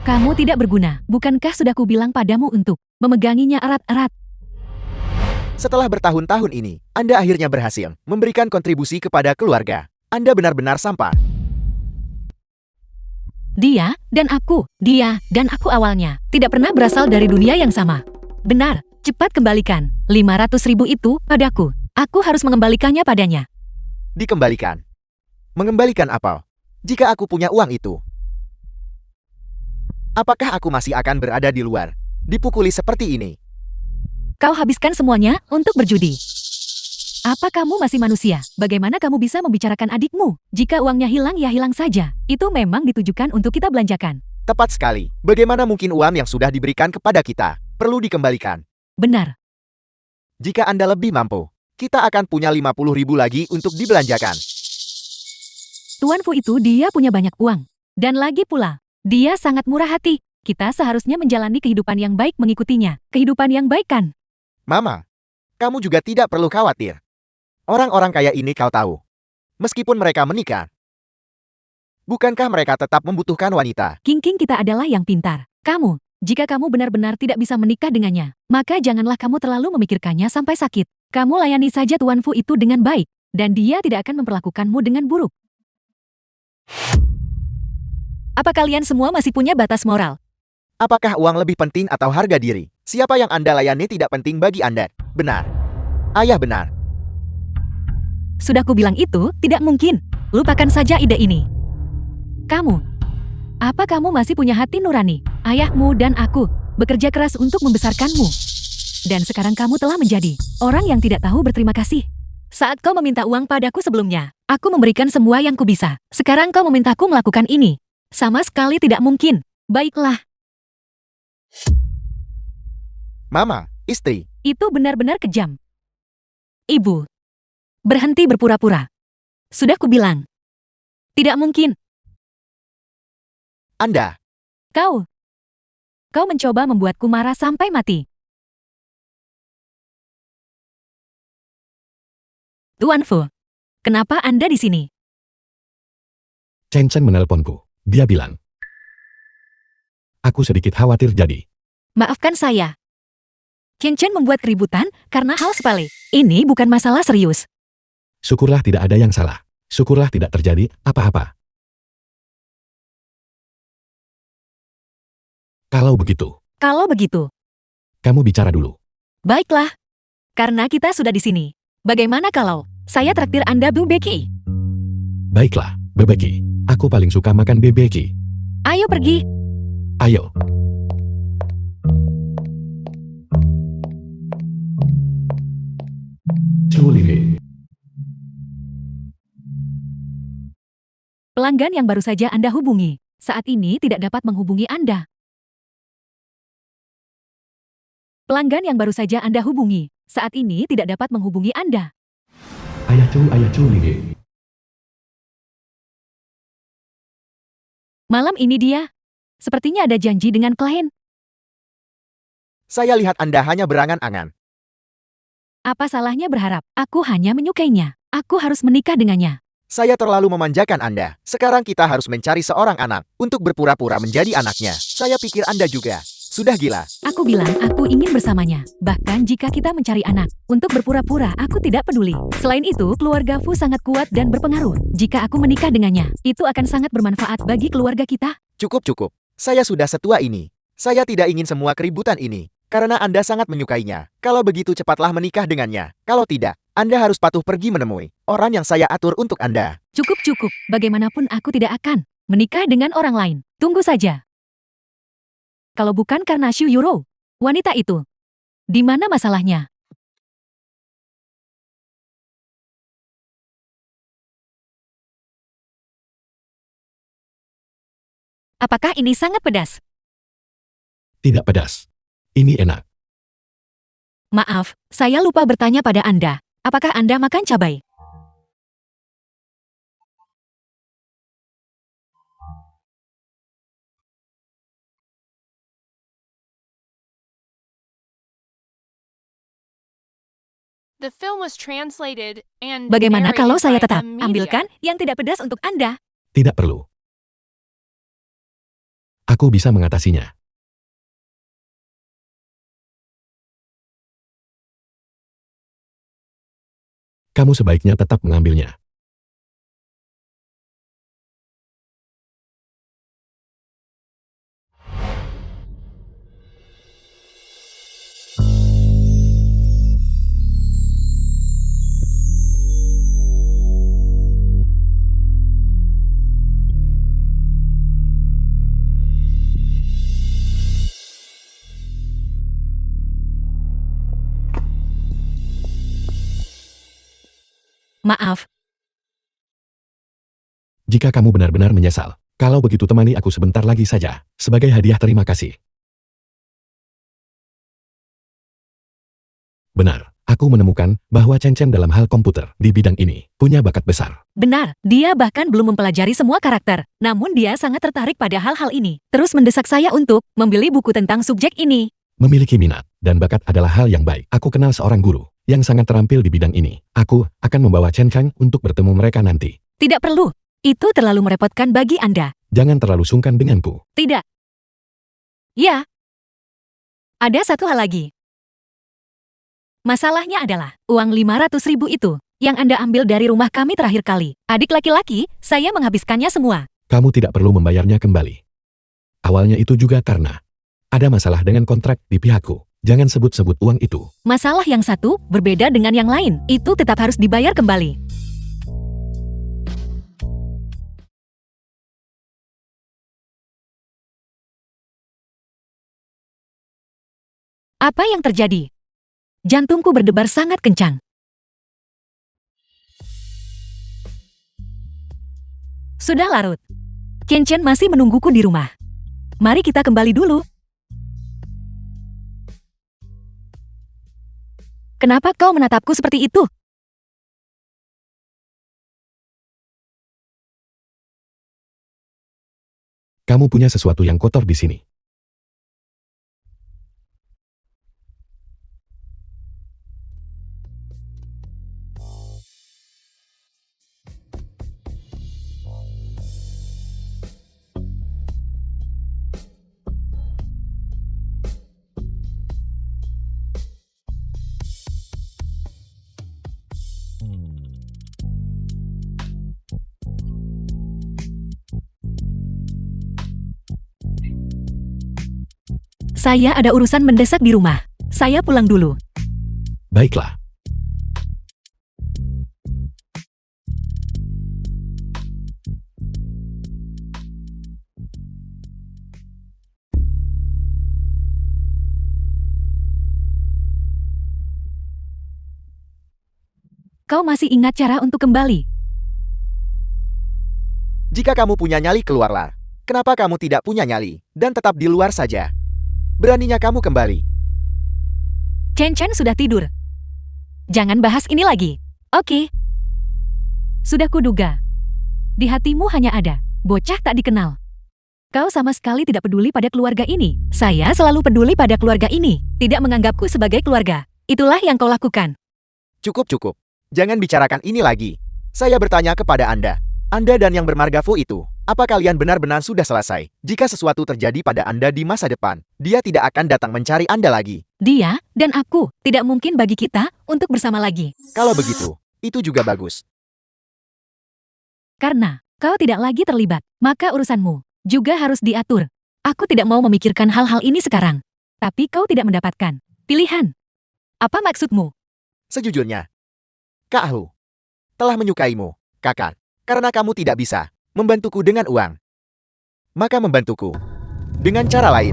Kamu tidak berguna, bukankah sudah kubilang padamu untuk memeganginya erat-erat? Setelah bertahun-tahun ini, Anda akhirnya berhasil memberikan kontribusi kepada keluarga. Anda benar-benar sampah. Dia dan aku awalnya tidak pernah berasal dari dunia yang sama. Benar, Cepat kembalikan 500.000 itu padaku. Aku harus mengembalikannya padanya. Dikembalikan. Mengembalikan apa? Jika aku punya uang itu. Apakah aku masih akan berada di luar, dipukuli seperti ini? Kau habiskan semuanya untuk berjudi. Apa kamu masih manusia? Bagaimana kamu bisa membicarakan adikmu? Jika uangnya hilang ya hilang saja. Itu memang ditujukan untuk kita belanjakan. Tepat sekali. Bagaimana mungkin uang yang sudah diberikan kepada kita perlu dikembalikan? Benar. Jika Anda lebih mampu, kita akan punya 50.000 lagi untuk dibelanjakan. Tuan Fu itu dia punya banyak uang. Dan lagi pula, dia sangat murah hati. Kita seharusnya menjalani kehidupan yang baik mengikutinya. Kehidupan yang baik kan? Mama, kamu juga tidak perlu khawatir. Orang-orang kaya ini kau tahu. Meskipun mereka menikah, bukankah mereka tetap membutuhkan wanita? King kita adalah yang pintar. Kamu, jika kamu benar-benar tidak bisa menikah dengannya, maka janganlah kamu terlalu memikirkannya sampai sakit. Kamu layani saja Tuan Fu itu dengan baik, dan dia tidak akan memperlakukanmu dengan buruk. Apa kalian semua masih punya batas moral? Apakah uang lebih penting atau harga diri? Siapa yang Anda layani tidak penting bagi Anda. Benar. Ayah benar. Sudah kubilang itu, tidak mungkin. Lupakan saja ide ini. Kamu, apa kamu masih punya hati nurani? Ayahmu dan aku bekerja keras untuk membesarkanmu. Dan sekarang kamu telah menjadi orang yang tidak tahu berterima kasih. Saat kau meminta uang padaku sebelumnya, aku memberikan semua yang kubisa. Sekarang kau memintaku melakukan ini. Sama sekali tidak mungkin. Baiklah, Mama, istri. itu benar-benar kejam. Ibu, berhenti berpura-pura. Sudah kubilang. Tidak mungkin. Anda. Kau mencoba membuatku marah sampai mati. Tuan Fu, kenapa Anda di sini? Chen Chen menelponku. Dia bilang, aku sedikit khawatir jadi. Maafkan saya. Chen Chen membuat keributan karena hal sepele. Ini bukan masalah serius. Syukurlah tidak ada yang salah. Syukurlah tidak terjadi apa-apa. Kalau begitu, kamu bicara dulu. Baiklah. Karena kita sudah di sini. Bagaimana kalau saya traktir Anda bubeki? Baiklah, bebeki. Aku paling suka makan bebeki. Ayo pergi. Ayo. Culihe. Pelanggan yang baru saja Anda hubungi, saat ini tidak dapat menghubungi Anda. Pelanggan yang baru saja Anda hubungi, saat ini tidak dapat menghubungi Anda. Ayah culihe. Malam ini dia. Sepertinya ada janji dengan klien. Saya lihat Anda hanya berangan-angan. Apa salahnya berharap? Aku hanya menyukainya. Aku harus menikah dengannya. Saya terlalu memanjakan Anda. Sekarang kita harus mencari seorang anak untuk berpura-pura menjadi anaknya. Saya pikir Anda juga. Sudah gila. Aku bilang aku ingin bersamanya. Bahkan jika kita mencari anak, untuk berpura-pura aku tidak peduli. Selain itu, keluarga Fu sangat kuat dan berpengaruh. Jika aku menikah dengannya, itu akan sangat bermanfaat bagi keluarga kita. Cukup. Saya sudah setua ini. Saya tidak ingin semua keributan ini. Karena Anda sangat menyukainya. Kalau begitu cepatlah menikah dengannya. Kalau tidak, Anda harus patuh pergi menemui orang yang saya atur untuk Anda. Cukup. Bagaimanapun aku tidak akan menikah dengan orang lain. Tunggu saja. Kalau bukan karena Xu Yuro, wanita itu, di mana masalahnya? Apakah ini sangat pedas? Tidak pedas. Ini enak. Maaf, saya lupa bertanya pada Anda. Apakah Anda makan cabai? The film was translated and Bagaimana kalau narrated saya by tetap Amelia. ambilkan yang tidak pedas untuk Anda? Tidak perlu. Aku bisa mengatasinya. Kamu sebaiknya tetap mengambilnya. Maaf, Jika kamu benar-benar menyesal, kalau begitu temani aku sebentar lagi saja, sebagai hadiah terima kasih. Benar, aku menemukan bahwa Chen Chen dalam hal komputer di bidang ini punya bakat besar. benar. Dia bahkan belum mempelajari semua karakter. Namun dia sangat tertarik pada hal-hal ini. Terus mendesak saya untuk membeli buku tentang subjek ini. Memiliki minat dan bakat adalah hal yang baik. Aku kenal seorang guru yang sangat terampil di bidang ini. Aku akan membawa Chen Chen untuk bertemu mereka nanti. Tidak perlu. Itu terlalu merepotkan bagi Anda. Jangan terlalu sungkan denganku. Tidak. Ya. Ada satu hal lagi. Masalahnya adalah uang 500.000 itu yang Anda ambil dari rumah kami terakhir kali. Adik laki-laki, saya menghabiskannya semua. Kamu tidak perlu membayarnya kembali. Awalnya itu juga karena ada masalah dengan kontrak di pihakku. Jangan sebut-sebut uang itu. Masalah yang satu berbeda dengan yang lain. Itu tetap harus dibayar kembali. Apa yang terjadi? Jantungku berdebar sangat kencang. Sudah larut. Chen Chen masih menungguku di rumah. Mari kita kembali dulu. Kenapa kau menatapku seperti itu? Kamu punya sesuatu yang kotor di sini. Saya ada urusan mendesak di rumah. Saya pulang dulu. Baiklah. Kau masih ingat cara untuk kembali? Jika kamu punya nyali, keluarlah. Kenapa kamu tidak punya nyali dan tetap di luar saja? Beraninya kamu kembali. Chen Chen sudah tidur. Jangan bahas ini lagi. Oke. Sudah kuduga. Di hatimu hanya ada bocah tak dikenal. Kau sama sekali tidak peduli pada keluarga ini. Saya selalu peduli pada keluarga ini. Tidak menganggapku sebagai keluarga. Itulah yang kau lakukan. Cukup. Jangan bicarakan ini lagi. Saya bertanya kepada Anda. Anda dan yang bermarga Fu itu, apa kalian benar-benar sudah selesai? Jika sesuatu terjadi pada Anda di masa depan, dia tidak akan datang mencari Anda lagi. Dia dan aku tidak mungkin bagi kita untuk bersama lagi. Kalau begitu, itu juga bagus. Karena kau tidak lagi terlibat, maka urusanmu juga harus diatur. Aku tidak mau memikirkan hal-hal ini sekarang. Tapi kau tidak mendapatkan pilihan. Apa maksudmu? Sejujurnya, Kak Hu telah menyukaimu, kakak, karena kamu tidak bisa membantuku dengan uang. Maka membantuku dengan cara lain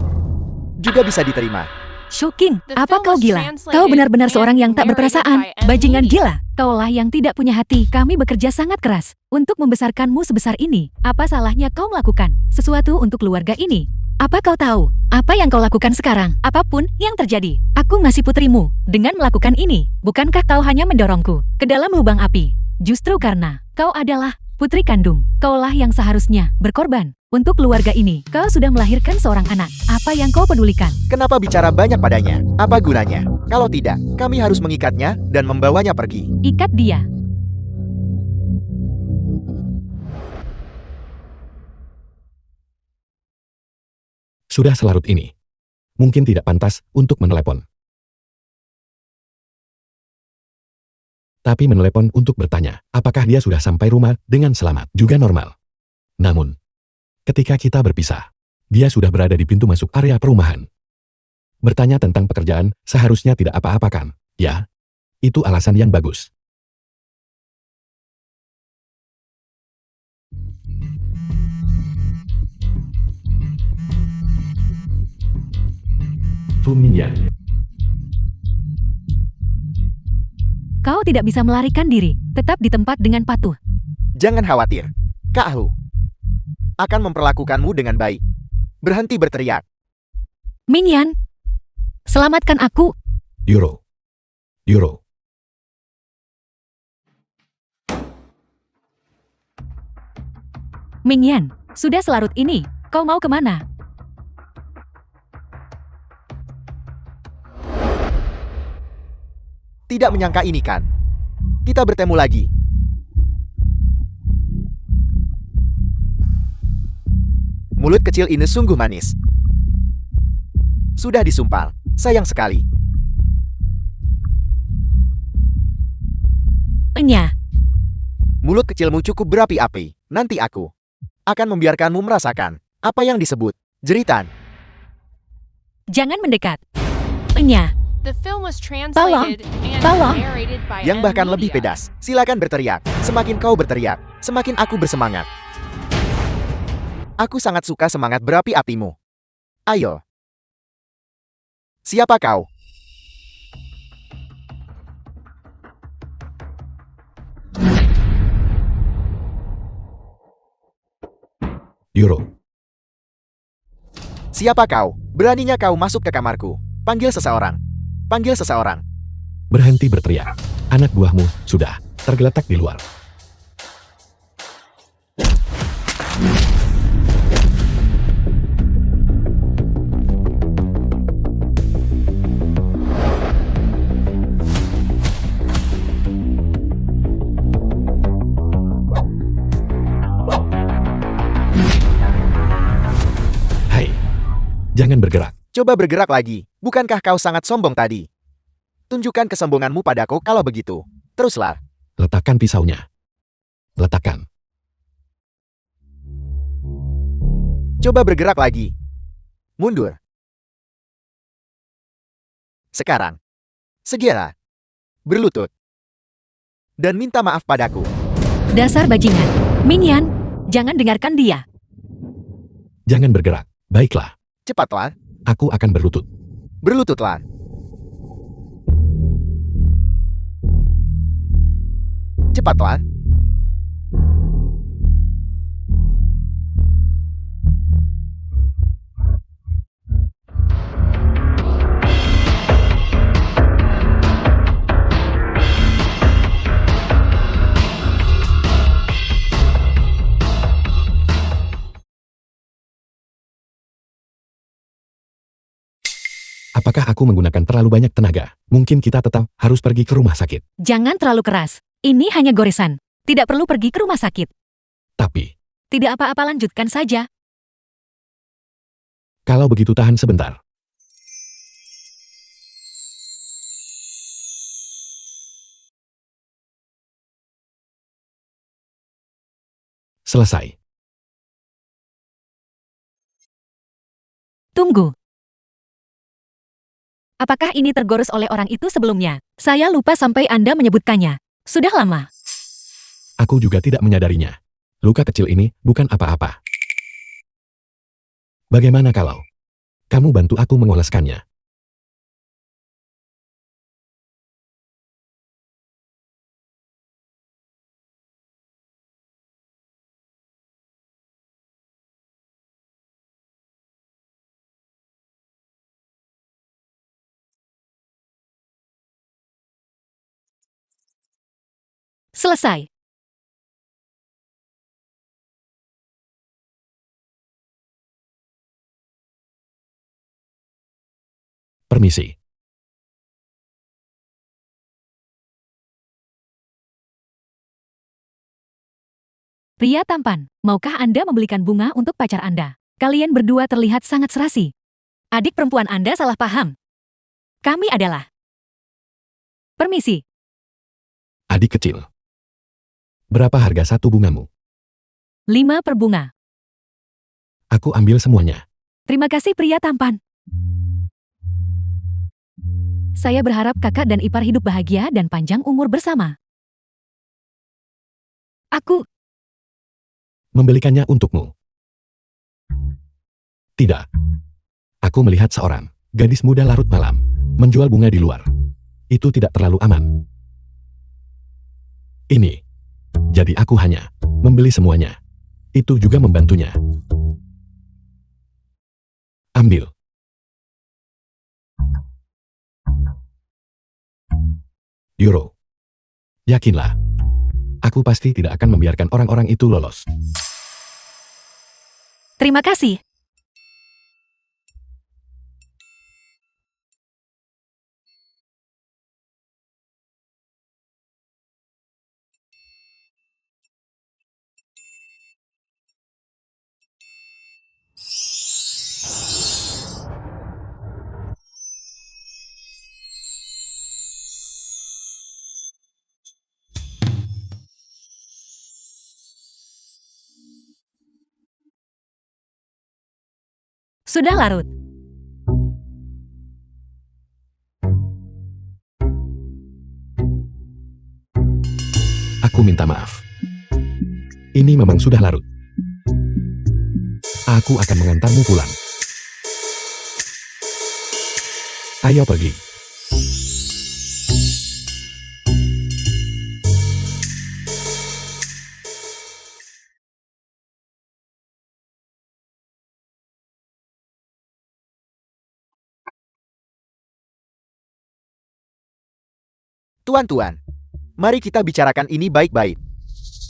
juga bisa diterima. Shocking, The apa film kau was gila? translated Kau benar-benar and seorang yang tak narrated berperasaan. by Emily Bajingan Lee. gila. Kaulah yang tidak punya hati. Kami bekerja sangat keras untuk membesarkanmu sebesar ini. Apa salahnya kau melakukan sesuatu untuk keluarga ini? Apa kau tahu apa yang kau lakukan sekarang? Apapun yang terjadi, aku masih putrimu. Dengan melakukan ini, bukankah kau hanya mendorongku ke dalam lubang api? Justru karena kau adalah putri kandung, kaulah yang seharusnya berkorban untuk keluarga ini. Kau sudah melahirkan seorang anak. Apa yang kau pedulikan? Kenapa bicara banyak padanya? Apa gunanya? Kalau tidak, kami harus mengikatnya dan membawanya pergi. Ikat dia. Sudah selarut ini. Mungkin tidak pantas untuk menelepon. Tapi menelepon untuk bertanya, apakah dia sudah sampai rumah dengan selamat, juga normal. Namun, ketika kita berpisah, dia sudah berada di pintu masuk area perumahan. Bertanya tentang pekerjaan, seharusnya tidak apa-apakan. Ya, itu alasan yang bagus. Fu Minyan. Kau tidak bisa melarikan diri Tetap di tempat dengan patuh. Jangan khawatir. Kak Hu akan memperlakukanmu dengan baik. Berhenti berteriak. Minion, selamatkan aku. Yoro. Yoro. Minion, sudah selarut ini. Kau mau kemana? Tidak menyangka ini kan? Kita bertemu lagi. Mulut kecil ini sungguh manis. Sudah disumpal. Sayang sekali. Enya, Mulut kecilmu cukup berapi-api. Nanti aku akan membiarkanmu merasakan apa yang disebut jeritan. jangan mendekat. Enya, The film was translated and Tolong. narrated by Yang M. bahkan lebih Media. pedas. Silakan berteriak. Semakin kau berteriak, semakin aku bersemangat. Aku sangat suka semangat berapi-apimu. Ayo. Siapa kau? Yoro. Siapa kau? Beraninya kau masuk ke kamarku. Panggil seseorang. Panggil seseorang. Berhenti berteriak. Anak buahmu sudah tergeletak di luar. Hai. Jangan bergerak. Coba bergerak lagi. Bukankah kau sangat sombong tadi? Tunjukkan kesombonganmu padaku kalau begitu. Teruslah. Letakkan pisaunya. Letakkan. Coba bergerak lagi. Mundur. Sekarang. Segera. Berlutut. Dan minta maaf padaku. dasar bajingan. Minion, jangan dengarkan dia. Jangan bergerak. Baiklah. Cepatlah. Aku akan berlutut. Berlututlah. Cepatlah. Apakah aku menggunakan terlalu banyak tenaga? Mungkin kita tetap harus pergi ke rumah sakit. Jangan terlalu keras. Ini hanya goresan. Tidak perlu pergi ke rumah sakit. Tapi, Tidak apa-apa, lanjutkan saja. kalau begitu tahan sebentar. Selesai. Tunggu. Apakah ini tergores oleh orang itu sebelumnya? Saya lupa sampai Anda menyebutkannya. Sudah lama. Aku juga tidak menyadarinya. Luka kecil ini bukan apa-apa. Bagaimana kalau kamu bantu aku mengoleskannya? Selesai. Permisi. Pria tampan, maukah Anda membelikan bunga untuk pacar Anda? Kalian berdua terlihat sangat serasi. Adik perempuan Anda salah paham. Kami adalah... Permisi, Adik kecil. Berapa harga satu bungamu? 5 per bunga. Aku ambil semuanya. Terima kasih pria tampan. Saya berharap kakak dan ipar hidup bahagia dan panjang umur bersama. Aku... Membelikannya untukmu. Tidak. Aku melihat seorang gadis muda larut malam menjual bunga di luar. Itu tidak terlalu aman. Ini. Jadi aku hanya membeli semuanya. Itu juga membantunya. Ambil. Euro. Yakinlah. Aku pasti tidak akan membiarkan orang-orang itu lolos. Terima kasih. Sudah larut. Aku minta maaf. Ini memang sudah larut. Aku akan mengantarmu pulang. Ayo pergi. Tuan-tuan, mari kita bicarakan ini baik-baik.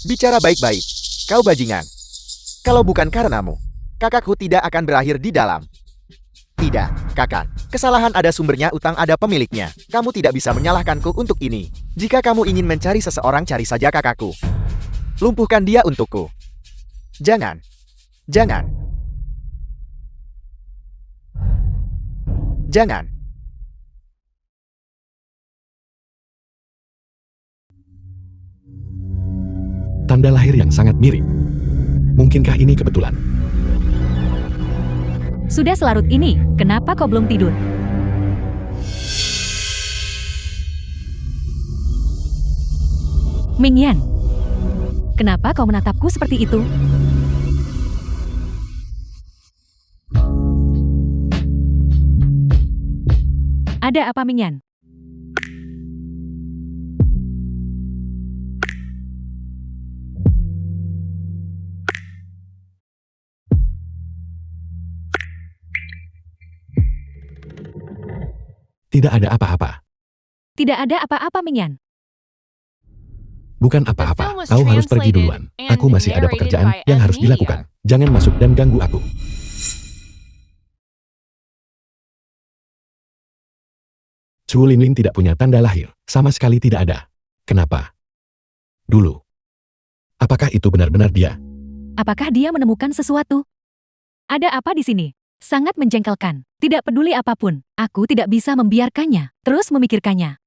Bicara baik-baik, kau bajingan. Kalau bukan karenamu, kakakku tidak akan berakhir di dalam. Tidak, kakak. Kesalahan ada sumbernya, utang ada pemiliknya. Kamu tidak bisa menyalahkanku untuk ini. Jika kamu ingin mencari seseorang, cari saja kakakku. Lumpuhkan dia untukku. Jangan. Jangan. Jangan. Tanda lahir yang sangat mirip. Mungkinkah ini kebetulan? Sudah selarut ini, kenapa kau belum tidur? Mingyan, kenapa kau menatapku seperti itu? Ada apa, Mingyan? Tidak ada apa-apa. Tidak ada apa-apa, Mingyan. Bukan apa-apa. Kau harus pergi duluan. Aku masih ada pekerjaan yang harus dilakukan. Jangan masuk dan ganggu aku. Chu Linling tidak punya tanda lahir. Sama sekali tidak ada. Kenapa? Dulu. Apakah itu benar-benar dia? Apakah dia menemukan sesuatu? Ada apa di sini? Sangat menjengkelkan. Tidak peduli apapun, aku tidak bisa membiarkannya, terus memikirkannya.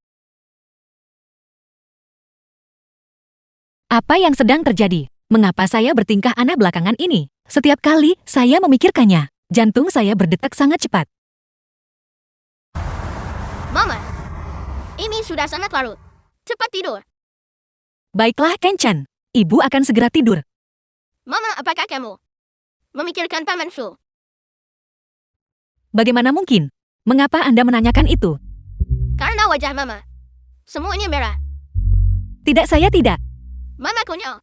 Apa yang sedang terjadi? Mengapa saya bertingkah aneh belakangan ini? Setiap kali saya memikirkannya, jantung saya berdetak sangat cepat. Mama, ini sudah sangat larut. Cepat tidur. Baiklah, Kenchan. Ibu akan segera tidur. Mama, apakah kamu memikirkan Paman Fu? Bagaimana mungkin? Mengapa Anda menanyakan itu? Karena wajah Mama semuanya merah. Tidak, saya tidak. Mama konyol.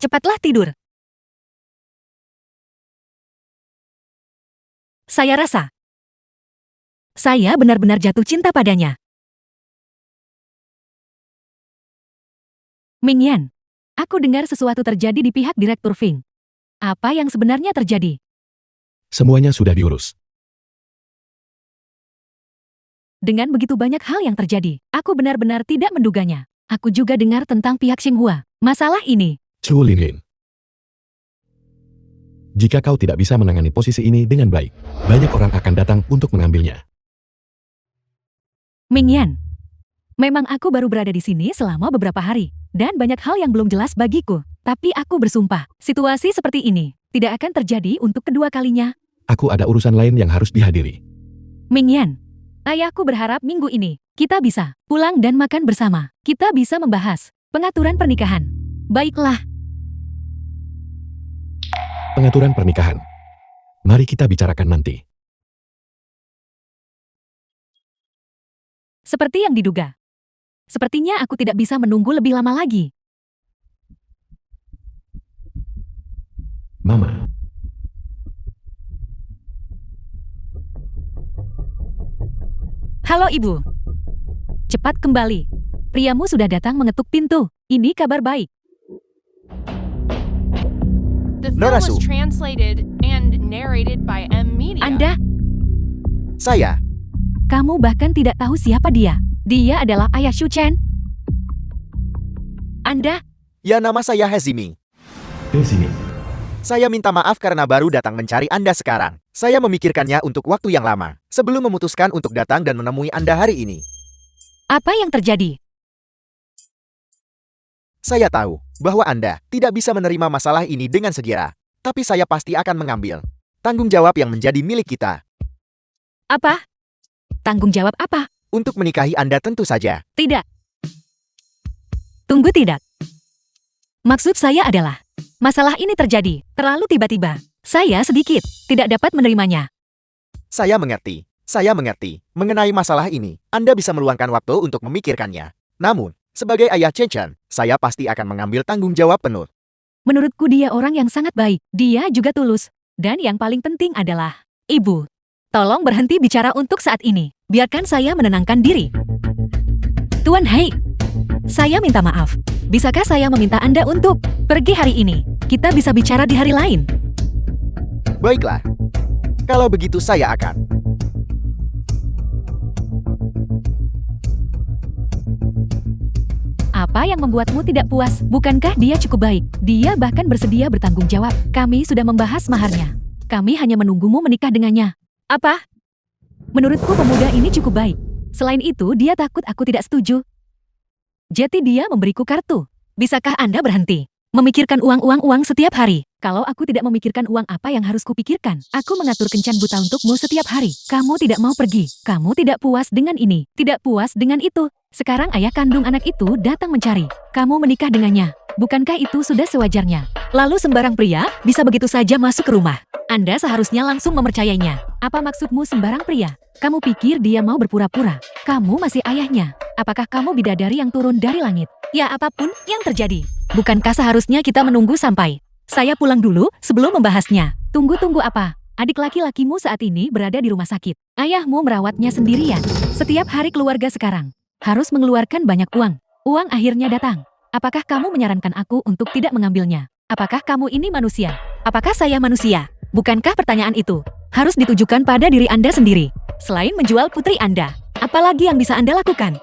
Cepatlah tidur. Saya rasa saya benar-benar jatuh cinta padanya. Mingyan, aku dengar sesuatu terjadi di pihak Direktur Fing. Apa yang sebenarnya terjadi? Semuanya sudah diurus. Dengan begitu banyak hal yang terjadi, aku benar-benar tidak menduganya. Aku juga dengar tentang pihak Xinghua. Masalah ini, Chu Linlin. Jika kau tidak bisa menangani posisi ini dengan baik, banyak orang akan datang untuk mengambilnya. Mingyan, memang aku baru berada di sini selama beberapa hari, dan banyak hal yang belum jelas bagiku. Tapi aku bersumpah, situasi seperti ini tidak akan terjadi untuk kedua kalinya. Aku ada urusan lain yang harus dihadiri. Mingyan, ayahku berharap minggu ini kita bisa pulang dan makan bersama. Kita bisa membahas pengaturan pernikahan. Baiklah, Pengaturan pernikahan. Mari kita bicarakan nanti. seperti yang diduga. Sepertinya aku tidak bisa menunggu lebih lama lagi. Mama, Halo ibu. Cepat kembali. Priamu sudah datang mengetuk pintu. Ini kabar baik. The film Nora was Su. translated and narrated by M Media. Anda, Saya, kamu bahkan tidak tahu siapa dia. Dia adalah ayah Shu Chen. Anda, ya nama saya Hezimi. di sini. Saya minta maaf karena baru datang mencari Anda sekarang. Saya memikirkannya untuk waktu yang lama, sebelum memutuskan untuk datang dan menemui Anda hari ini. apa yang terjadi? Saya tahu bahwa Anda tidak bisa menerima masalah ini dengan segera, tapi saya pasti akan mengambil tanggung jawab yang menjadi milik kita. Apa? Tanggung jawab apa? Untuk menikahi Anda tentu saja. Tidak. Tunggu tidak. Maksud saya adalah, masalah ini terjadi terlalu tiba-tiba. Saya sedikit tidak dapat menerimanya. Saya mengerti. Saya mengerti. Mengenai masalah ini, Anda bisa meluangkan waktu untuk memikirkannya. Namun, sebagai ayah Chen Chen, saya pasti akan mengambil tanggung jawab penuh. Menurutku dia orang yang sangat baik. Dia juga tulus. Dan yang paling penting adalah, Ibu, tolong berhenti bicara untuk saat ini. Biarkan saya menenangkan diri. Tuan Hei, saya minta maaf. Bisakah saya meminta Anda untuk pergi hari ini? Kita bisa bicara di hari lain. Baiklah. Kalau begitu saya akan. Apa yang membuatmu tidak puas? Bukankah dia cukup baik? Dia bahkan bersedia bertanggung jawab. Kami sudah membahas maharnya. Kami hanya menunggumu menikah dengannya. Apa? Menurutku pemuda ini cukup baik. Selain itu, dia takut aku tidak setuju. Jadi dia memberiku kartu. Bisakah Anda berhenti memikirkan uang setiap hari? Kalau aku tidak memikirkan uang, apa yang harus kupikirkan? Aku mengatur kencan buta untukmu setiap hari. Kamu tidak mau pergi. Kamu tidak puas dengan ini. Tidak puas dengan itu. Sekarang ayah kandung anak itu datang mencari. Kamu menikah dengannya. Bukankah itu sudah sewajarnya? Lalu sembarang pria bisa begitu saja masuk ke rumah. Anda seharusnya langsung mempercayainya. Apa maksudmu sembarang pria? Kamu pikir dia mau berpura-pura? Kamu masih ayahnya. Apakah kamu bidadari yang turun dari langit? Ya, apapun yang terjadi. Bukankah seharusnya kita menunggu sampai saya pulang dulu sebelum membahasnya? Tunggu apa? Adik laki-lakimu saat ini berada di rumah sakit. Ayahmu merawatnya sendirian. Setiap hari keluarga sekarang harus mengeluarkan banyak uang. Uang akhirnya datang. Apakah kamu menyarankan aku untuk tidak mengambilnya? Apakah kamu ini manusia? Apakah saya manusia? Bukankah pertanyaan itu harus ditujukan pada diri Anda sendiri? Selain menjual putri Anda, apalagi yang bisa Anda lakukan?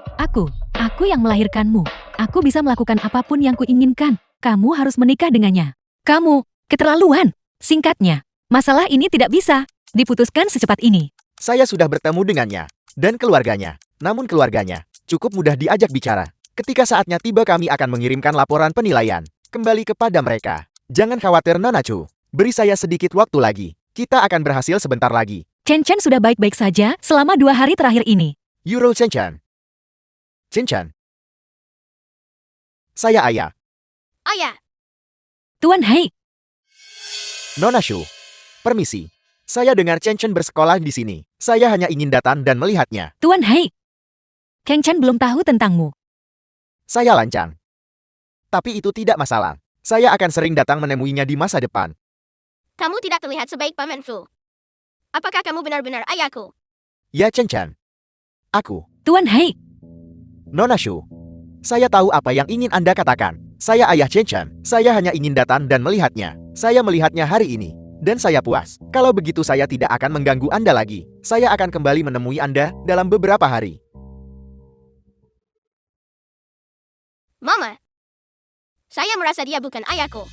Aku yang melahirkanmu. Aku bisa melakukan apapun yang kuinginkan. Kamu harus menikah dengannya. Kamu keterlaluan. Singkatnya, masalah ini tidak bisa diputuskan secepat ini. Saya sudah bertemu dengannya dan keluarganya. Namun keluarganya cukup mudah diajak bicara. Ketika saatnya tiba, kami akan mengirimkan laporan penilaian kembali kepada mereka. Jangan khawatir, Nona Chu. Beri saya sedikit waktu lagi. Kita akan berhasil sebentar lagi. Chen Chen sudah baik-baik saja selama 2 hari terakhir ini. Euro Chen Chen. Chen Chen. Saya ayah. Ayah, Tuan Hei, Nona Shu. Permisi. Saya dengar Chen Chen bersekolah di sini. Saya hanya ingin datang dan melihatnya. Tuan Hei. Chen Chen belum tahu tentangmu. Saya lancang. Tapi itu tidak masalah. Saya akan sering datang menemuinya di masa depan. kamu tidak terlihat sebaik Paman Fu. Apakah kamu benar-benar ayahku? Ya, Chen Chen. Aku. Tuan Hei, Nona Shu. Saya tahu apa yang ingin Anda katakan. Saya ayah Chen Chen. Saya hanya ingin datang dan melihatnya. Saya melihatnya hari ini. Dan saya puas. Kalau begitu saya tidak akan mengganggu Anda lagi. Saya akan kembali menemui Anda dalam beberapa hari. Mama, saya merasa dia bukan ayahku.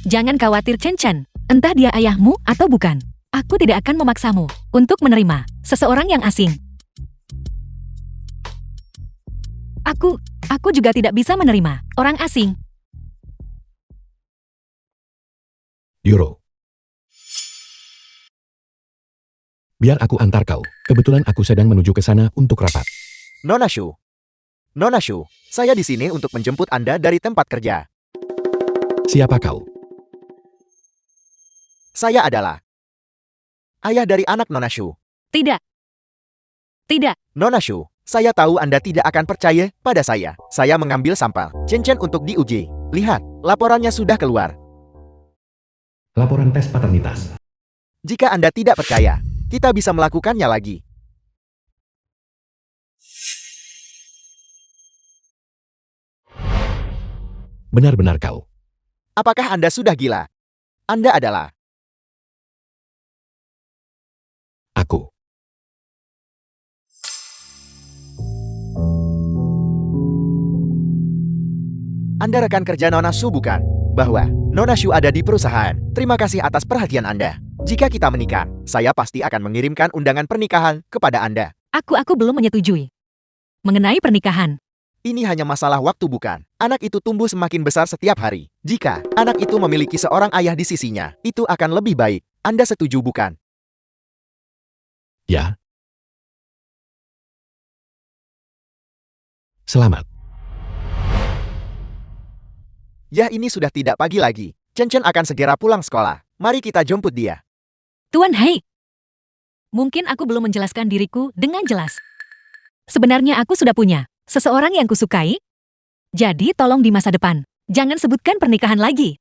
jangan khawatir Chen Chen. Entah dia ayahmu atau bukan. Aku tidak akan memaksamu untuk menerima seseorang yang asing. Aku juga tidak bisa menerima orang asing. Euro. Biar aku antar kau. Kebetulan aku sedang menuju ke sana untuk rapat. Nona Shu. Nona Shu, saya di sini untuk menjemput Anda dari tempat kerja. Siapa kau? Saya adalah ayah dari anak Nona Shu. Tidak. Nona Shu, Saya tahu Anda tidak akan percaya pada saya. Saya mengambil sampel Chen Chen untuk diuji. Lihat, laporannya sudah keluar. Laporan tes paternitas. Jika Anda tidak percaya, kita bisa melakukannya lagi. Benar-benar kau. Apakah Anda sudah gila? Anda adalah Aku. Anda rekan kerja Nona Su bukan? Bahwa Nona Su ada di perusahaan. Terima kasih atas perhatian Anda. Jika kita menikah, saya pasti akan mengirimkan undangan pernikahan kepada Anda. Aku belum menyetujui. Mengenai pernikahan, Ini hanya masalah waktu bukan? Anak itu tumbuh semakin besar setiap hari. Jika anak itu memiliki seorang ayah di sisinya, itu akan lebih baik. Anda setuju bukan? Ya. Selamat. Ya, ini sudah tidak pagi lagi. Chen Chen akan segera pulang sekolah. Mari kita jemput dia. Tuan Hei. Mungkin aku belum menjelaskan diriku dengan jelas. Sebenarnya aku sudah punya seseorang yang kusukai. Jadi tolong di masa depan, jangan sebutkan pernikahan lagi.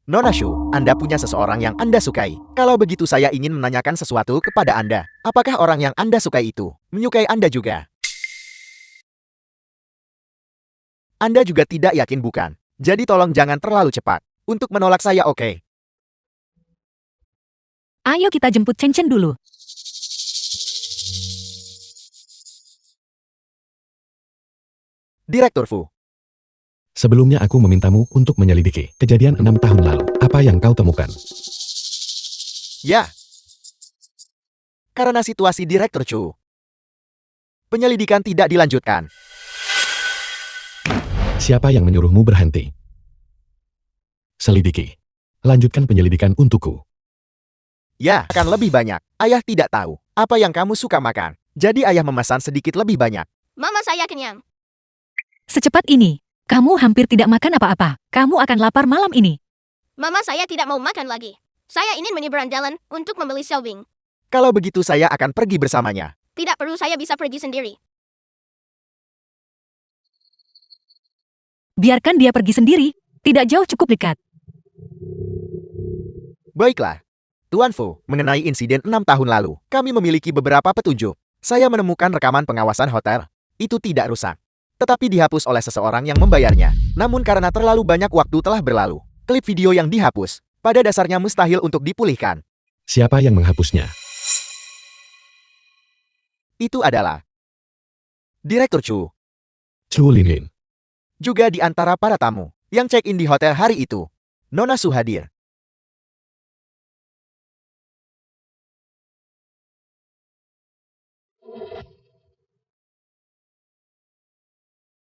Nona Shu, Anda punya seseorang yang Anda sukai. Kalau begitu saya ingin menanyakan sesuatu kepada Anda. Apakah orang yang Anda sukai itu menyukai Anda juga? Anda juga tidak yakin bukan? Jadi tolong jangan terlalu cepat untuk menolak saya, oke? Ayo kita jemput Chen Chen dulu. Direktur Fu, Sebelumnya aku memintamu untuk menyelidiki kejadian 6 tahun lalu. Apa yang kau temukan? ya. Karena situasi Direktur Chu, penyelidikan tidak dilanjutkan. Siapa yang menyuruhmu berhenti? Selidiki. Lanjutkan penyelidikan untukku. Ya, akan lebih banyak. Ayah tidak tahu apa yang kamu suka makan. Jadi ayah memesan sedikit lebih banyak. Mama saya kenyang. Secepat ini, kamu hampir tidak makan apa-apa. Kamu akan lapar malam ini. Mama saya tidak mau makan lagi. Saya ingin menyeberang jalan untuk membeli shelving. Kalau begitu saya akan pergi bersamanya. Tidak perlu, saya bisa pergi sendiri. Biarkan dia pergi sendiri. Tidak jauh cukup dekat. Baiklah. Tuan Fu, mengenai insiden 6 tahun lalu, kami memiliki beberapa petunjuk. Saya menemukan rekaman pengawasan hotel. Itu tidak rusak, tetapi dihapus oleh seseorang yang membayarnya. Namun karena terlalu banyak waktu telah berlalu, klip video yang dihapus, pada dasarnya mustahil untuk dipulihkan. Siapa yang menghapusnya? Itu adalah Direktur Chu, Chu Linlin. juga di antara para tamu yang check-in di hotel hari itu. Nona Su hadir.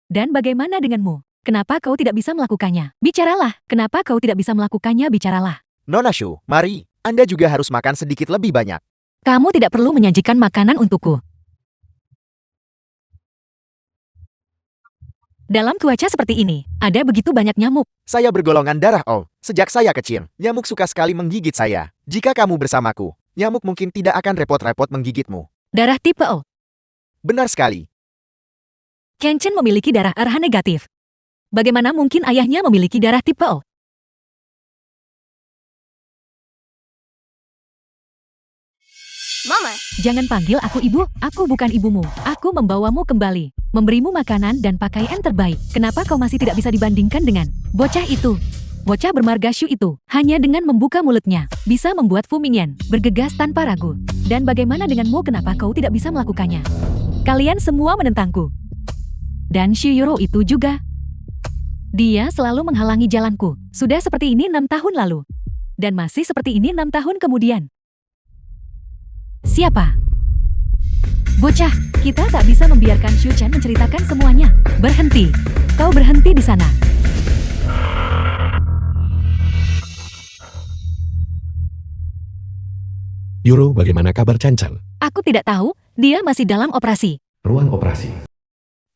Dan bagaimana denganmu? Kenapa kau tidak bisa melakukannya? Bicaralah. Kenapa kau tidak bisa melakukannya? Bicaralah. Nona Shu, mari. Anda juga harus makan sedikit lebih banyak. Kamu tidak perlu menyajikan makanan untukku. Dalam cuaca seperti ini, ada begitu banyak nyamuk. Saya bergolongan darah O. Sejak saya kecil, nyamuk suka sekali menggigit saya. Jika kamu bersamaku, nyamuk mungkin tidak akan repot-repot menggigitmu. Darah tipe O. Benar sekali. Chen Chen memiliki darah RH negatif. Bagaimana mungkin ayahnya memiliki darah tipe O? Mama, Jangan panggil aku ibu, aku bukan ibumu. Aku membawamu kembali, memberimu makanan dan pakaian terbaik. Kenapa kau masih tidak bisa dibandingkan dengan bocah itu? Bocah bermarga Shu itu, hanya dengan membuka mulutnya, bisa membuat Fu Mingyan bergegas tanpa ragu. Dan bagaimana denganmu, kenapa kau tidak bisa melakukannya? Kalian semua menentangku. Dan Xu Yuro itu juga. Dia selalu menghalangi jalanku. Sudah seperti ini 6 tahun lalu. Dan masih seperti ini 6 tahun kemudian. Siapa? Bocah, kita tak bisa membiarkan Xu Chen menceritakan semuanya. Berhenti. Kau berhenti di sana. Yuro, bagaimana kabar Chen Chen? Aku tidak tahu, dia masih dalam operasi. Ruang operasi.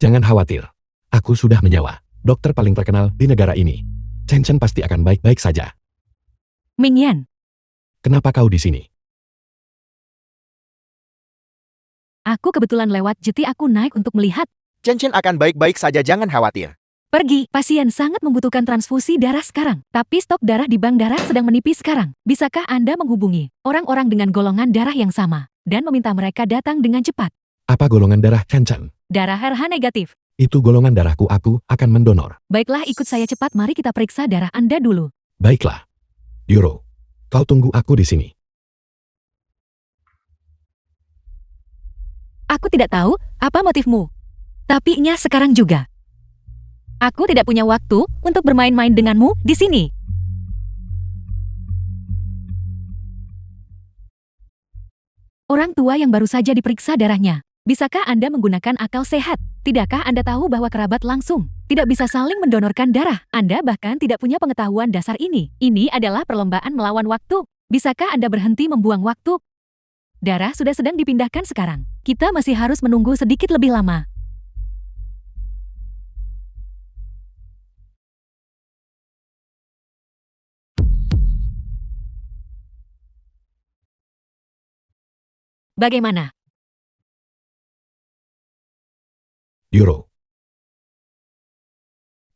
Jangan khawatir. Aku sudah menyewa dokter paling terkenal di negara ini. Chen Chen pasti akan baik-baik saja. Mingyan, Kenapa kau di sini? Aku kebetulan lewat jadi aku naik untuk melihat. Chen Chen akan baik-baik saja, jangan khawatir. Pergi, pasien sangat membutuhkan transfusi darah sekarang. Tapi stok darah di bank darah sedang menipis sekarang. Bisakah Anda menghubungi orang-orang dengan golongan darah yang sama dan meminta mereka datang dengan cepat? Apa golongan darah Chen Chen? Darah RH negatif. Itu golongan darahku, aku akan mendonor. Baiklah, ikut saya cepat, mari kita periksa darah Anda dulu. Baiklah. Euro, kau tunggu aku di sini. Aku tidak tahu apa motifmu. Tapi nya sekarang juga. Aku tidak punya waktu untuk bermain-main denganmu di sini. Orang tua yang baru saja diperiksa darahnya. Bisakah Anda menggunakan akal sehat? Tidakkah Anda tahu bahwa kerabat langsung tidak bisa saling mendonorkan darah? Anda bahkan tidak punya pengetahuan dasar ini. Ini adalah perlombaan melawan waktu. Bisakah Anda berhenti membuang waktu? Darah sudah sedang dipindahkan sekarang. Kita masih harus menunggu sedikit lebih lama. Bagaimana? Euro.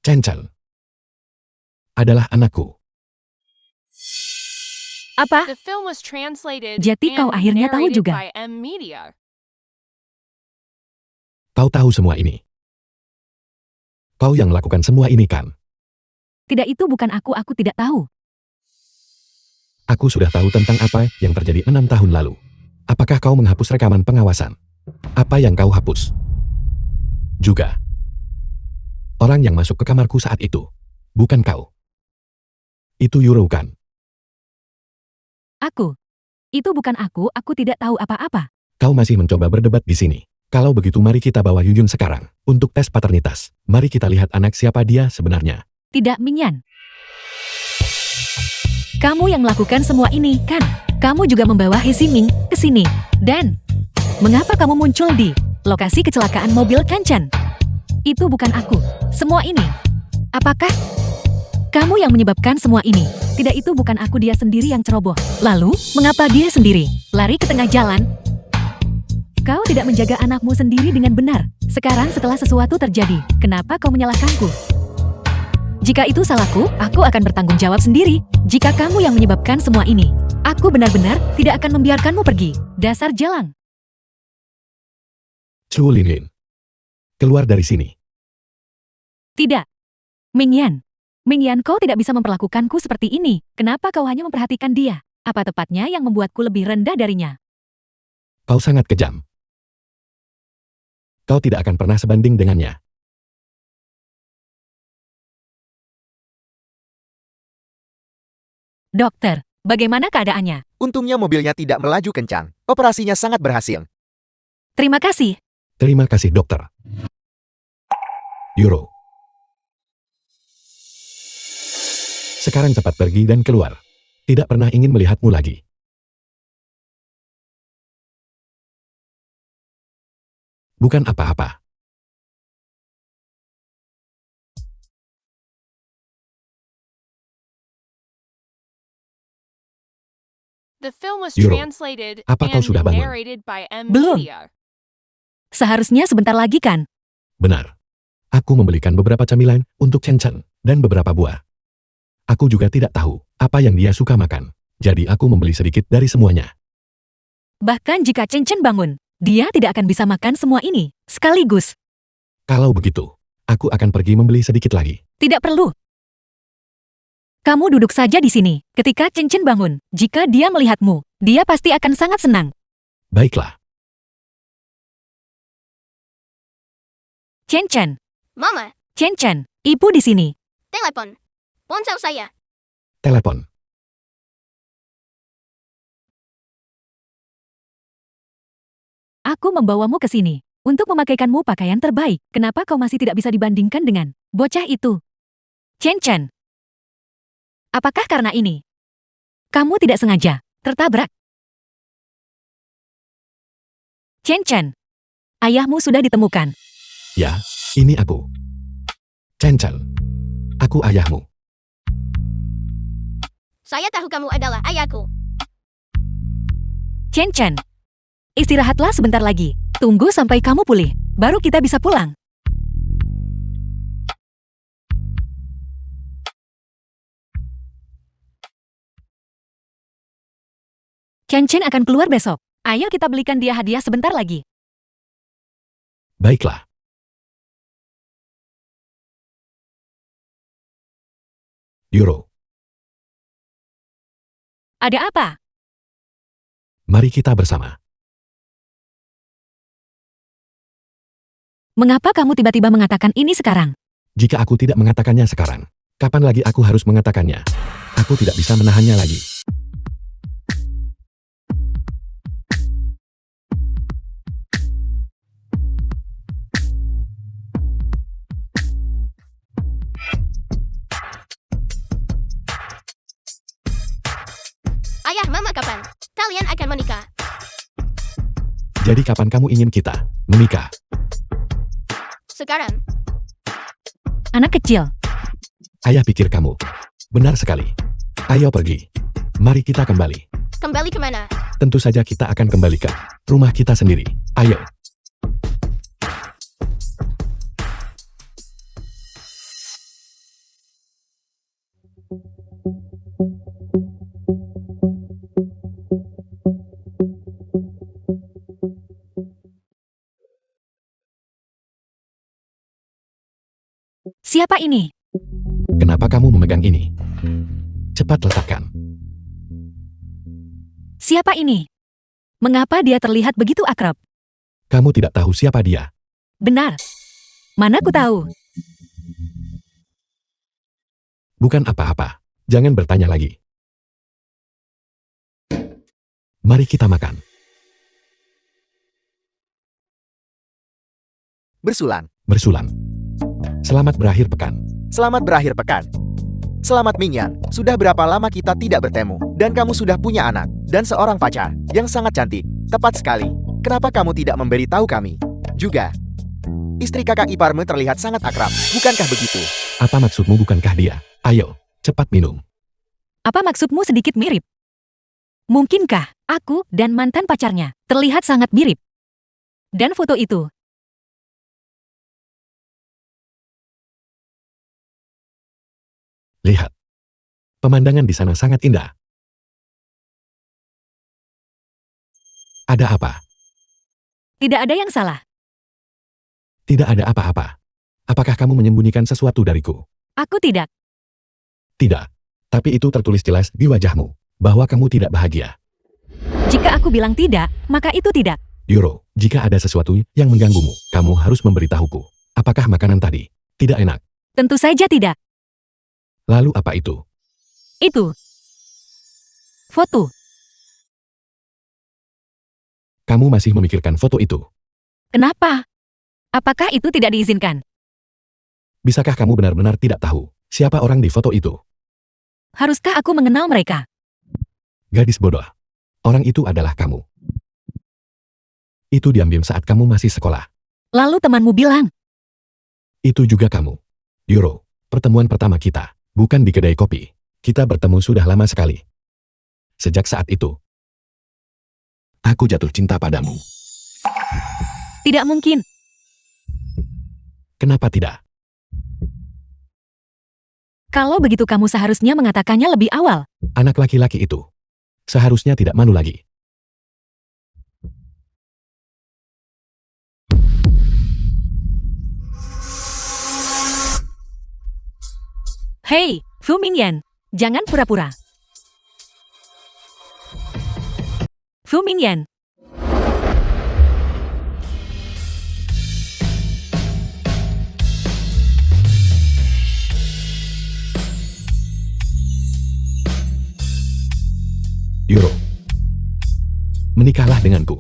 Chen Chen adalah anakku. Apa? The film was translated Jadi kau and akhirnya tahu narrated juga. by M Media. Kau tahu semua ini. Kau yang lakukan semua ini kan? Tidak, itu bukan aku tidak tahu. Aku sudah tahu tentang apa yang terjadi 6 tahun lalu. Apakah kau menghapus rekaman pengawasan? Apa yang kau hapus? Juga. Orang yang masuk ke kamarku saat itu. Bukan kau. Itu Euro kan? Aku. Itu bukan aku tidak tahu apa-apa. Kau masih mencoba berdebat di sini. Kalau begitu mari kita bawa Yuyun sekarang. Untuk tes paternitas. Mari kita lihat anak siapa dia sebenarnya. Tidak, Mingyan. Kamu yang melakukan semua ini, kan? Kamu juga membawa He Ximing ke sini. Dan, mengapa kamu muncul di lokasi kecelakaan mobil Kancan? Itu bukan aku. Semua ini. Apakah kamu yang menyebabkan semua ini? Tidak, itu bukan aku, dia sendiri yang ceroboh. Lalu, mengapa dia sendiri lari ke tengah jalan? Kau tidak menjaga anakmu sendiri dengan benar. Sekarang setelah sesuatu terjadi, kenapa kau menyalahkanku? Jika itu salahku, aku akan bertanggung jawab sendiri. Jika kamu yang menyebabkan semua ini, aku benar-benar tidak akan membiarkanmu pergi. Dasar jalang. Chu Linlin. Keluar dari sini. Tidak. Mingyan. Mingyan, kau tidak bisa memperlakukanku seperti ini. Kenapa kau hanya memperhatikan dia? Apa tepatnya yang membuatku lebih rendah darinya? Kau sangat kejam. Kau tidak akan pernah sebanding dengannya. Dokter, bagaimana keadaannya? Untungnya mobilnya tidak melaju kencang. Operasinya sangat berhasil. Terima kasih. Terima kasih dokter. Euro. Sekarang cepat pergi dan keluar. Tidak pernah ingin melihatmu lagi. Bukan apa-apa. The film was Euro, translated apa kau and sudah bangun? narrated by M Belum. Media. Seharusnya sebentar lagi kan? Benar. Aku membelikan beberapa camilan untuk Chen Chen dan beberapa buah. Aku juga tidak tahu apa yang dia suka makan. Jadi aku membeli sedikit dari semuanya. Bahkan jika Chen Chen bangun, dia tidak akan bisa makan semua ini sekaligus. Kalau begitu, aku akan pergi membeli sedikit lagi. Tidak perlu. Kamu duduk saja di sini. Ketika Chen Chen bangun, jika dia melihatmu, dia pasti akan sangat senang. Baiklah. Chen Chen, Mama, Chen Chen, ibu di sini. telepon. Ponsel saya. Telepon. Aku membawamu ke sini untuk memakaikanmu pakaian terbaik. Kenapa kau masih tidak bisa dibandingkan dengan bocah itu? Chen Chen. Apakah karena ini? Kamu tidak sengaja tertabrak? Chen Chen. Ayahmu sudah ditemukan. Ya, ini aku. Chen Chen. Aku ayahmu. Saya tahu kamu adalah ayahku. Chen Chen. Istirahatlah sebentar lagi. Tunggu sampai kamu pulih, baru kita bisa pulang. Chen akan keluar besok. Ayo kita belikan dia hadiah sebentar lagi. Baiklah. Euro, Ada apa? mari kita bersama. Mengapa kamu tiba-tiba mengatakan ini sekarang? Jika aku tidak mengatakannya sekarang, kapan lagi aku harus mengatakannya? Aku tidak bisa menahannya lagi. Ayah, Mama kapan? Kalian akan menikah. Jadi kapan kamu ingin kita menikah? Sekarang. Anak kecil. Ayah pikir kamu. Benar sekali. Ayo pergi. Mari kita kembali. Kembali kemana? Tentu saja kita akan kembali ke rumah kita sendiri. Ayo. Siapa ini? Kenapa kamu memegang ini? Cepat letakkan. Siapa ini? Mengapa dia terlihat begitu akrab? Kamu tidak tahu siapa dia. Benar. Mana ku tahu? Bukan apa-apa. Jangan bertanya lagi. Mari kita makan. Bersulang. Bersulang. Selamat berakhir pekan. Selamat berakhir pekan. Selamat Mingyan, sudah berapa lama kita tidak bertemu? Dan kamu sudah punya anak, dan seorang pacar, yang sangat cantik. Tepat sekali. Kenapa kamu tidak memberitahu kami? Juga, istri kakak iparmu terlihat sangat akrab, bukankah begitu? Apa maksudmu bukankah dia? Ayo, cepat minum. Apa maksudmu sedikit mirip? Mungkinkah aku dan mantan pacarnya terlihat sangat mirip? Dan foto itu, Lihat. Pemandangan di sana sangat indah. Ada apa? tidak ada yang salah. Tidak ada apa-apa. Apakah kamu menyembunyikan sesuatu dariku? Aku tidak. Tidak. Tapi itu tertulis jelas di wajahmu, bahwa kamu tidak bahagia. Jika aku bilang tidak, maka itu tidak. Euro, jika ada sesuatu yang mengganggumu, kamu harus memberitahuku. Apakah makanan tadi tidak enak? Tentu saja tidak. Lalu apa itu? Itu. Foto. Kamu masih memikirkan foto itu? Kenapa? Apakah itu tidak diizinkan? Bisakah kamu benar-benar tidak tahu siapa orang di foto itu? Haruskah aku mengenal mereka? Gadis bodoh. Orang itu adalah kamu. Itu diambil saat kamu masih sekolah. Lalu temanmu bilang, Itu juga kamu. Euro, pertemuan pertama kita, bukan di kedai kopi. Kita bertemu sudah lama sekali. Sejak saat itu, aku jatuh cinta padamu. tidak mungkin. Kenapa tidak? Kalau begitu kamu seharusnya mengatakannya lebih awal. Anak laki-laki itu seharusnya tidak malu lagi. Hei, Fu Mingyan, jangan pura-pura. Fu Mingyan, Euro, menikahlah denganku.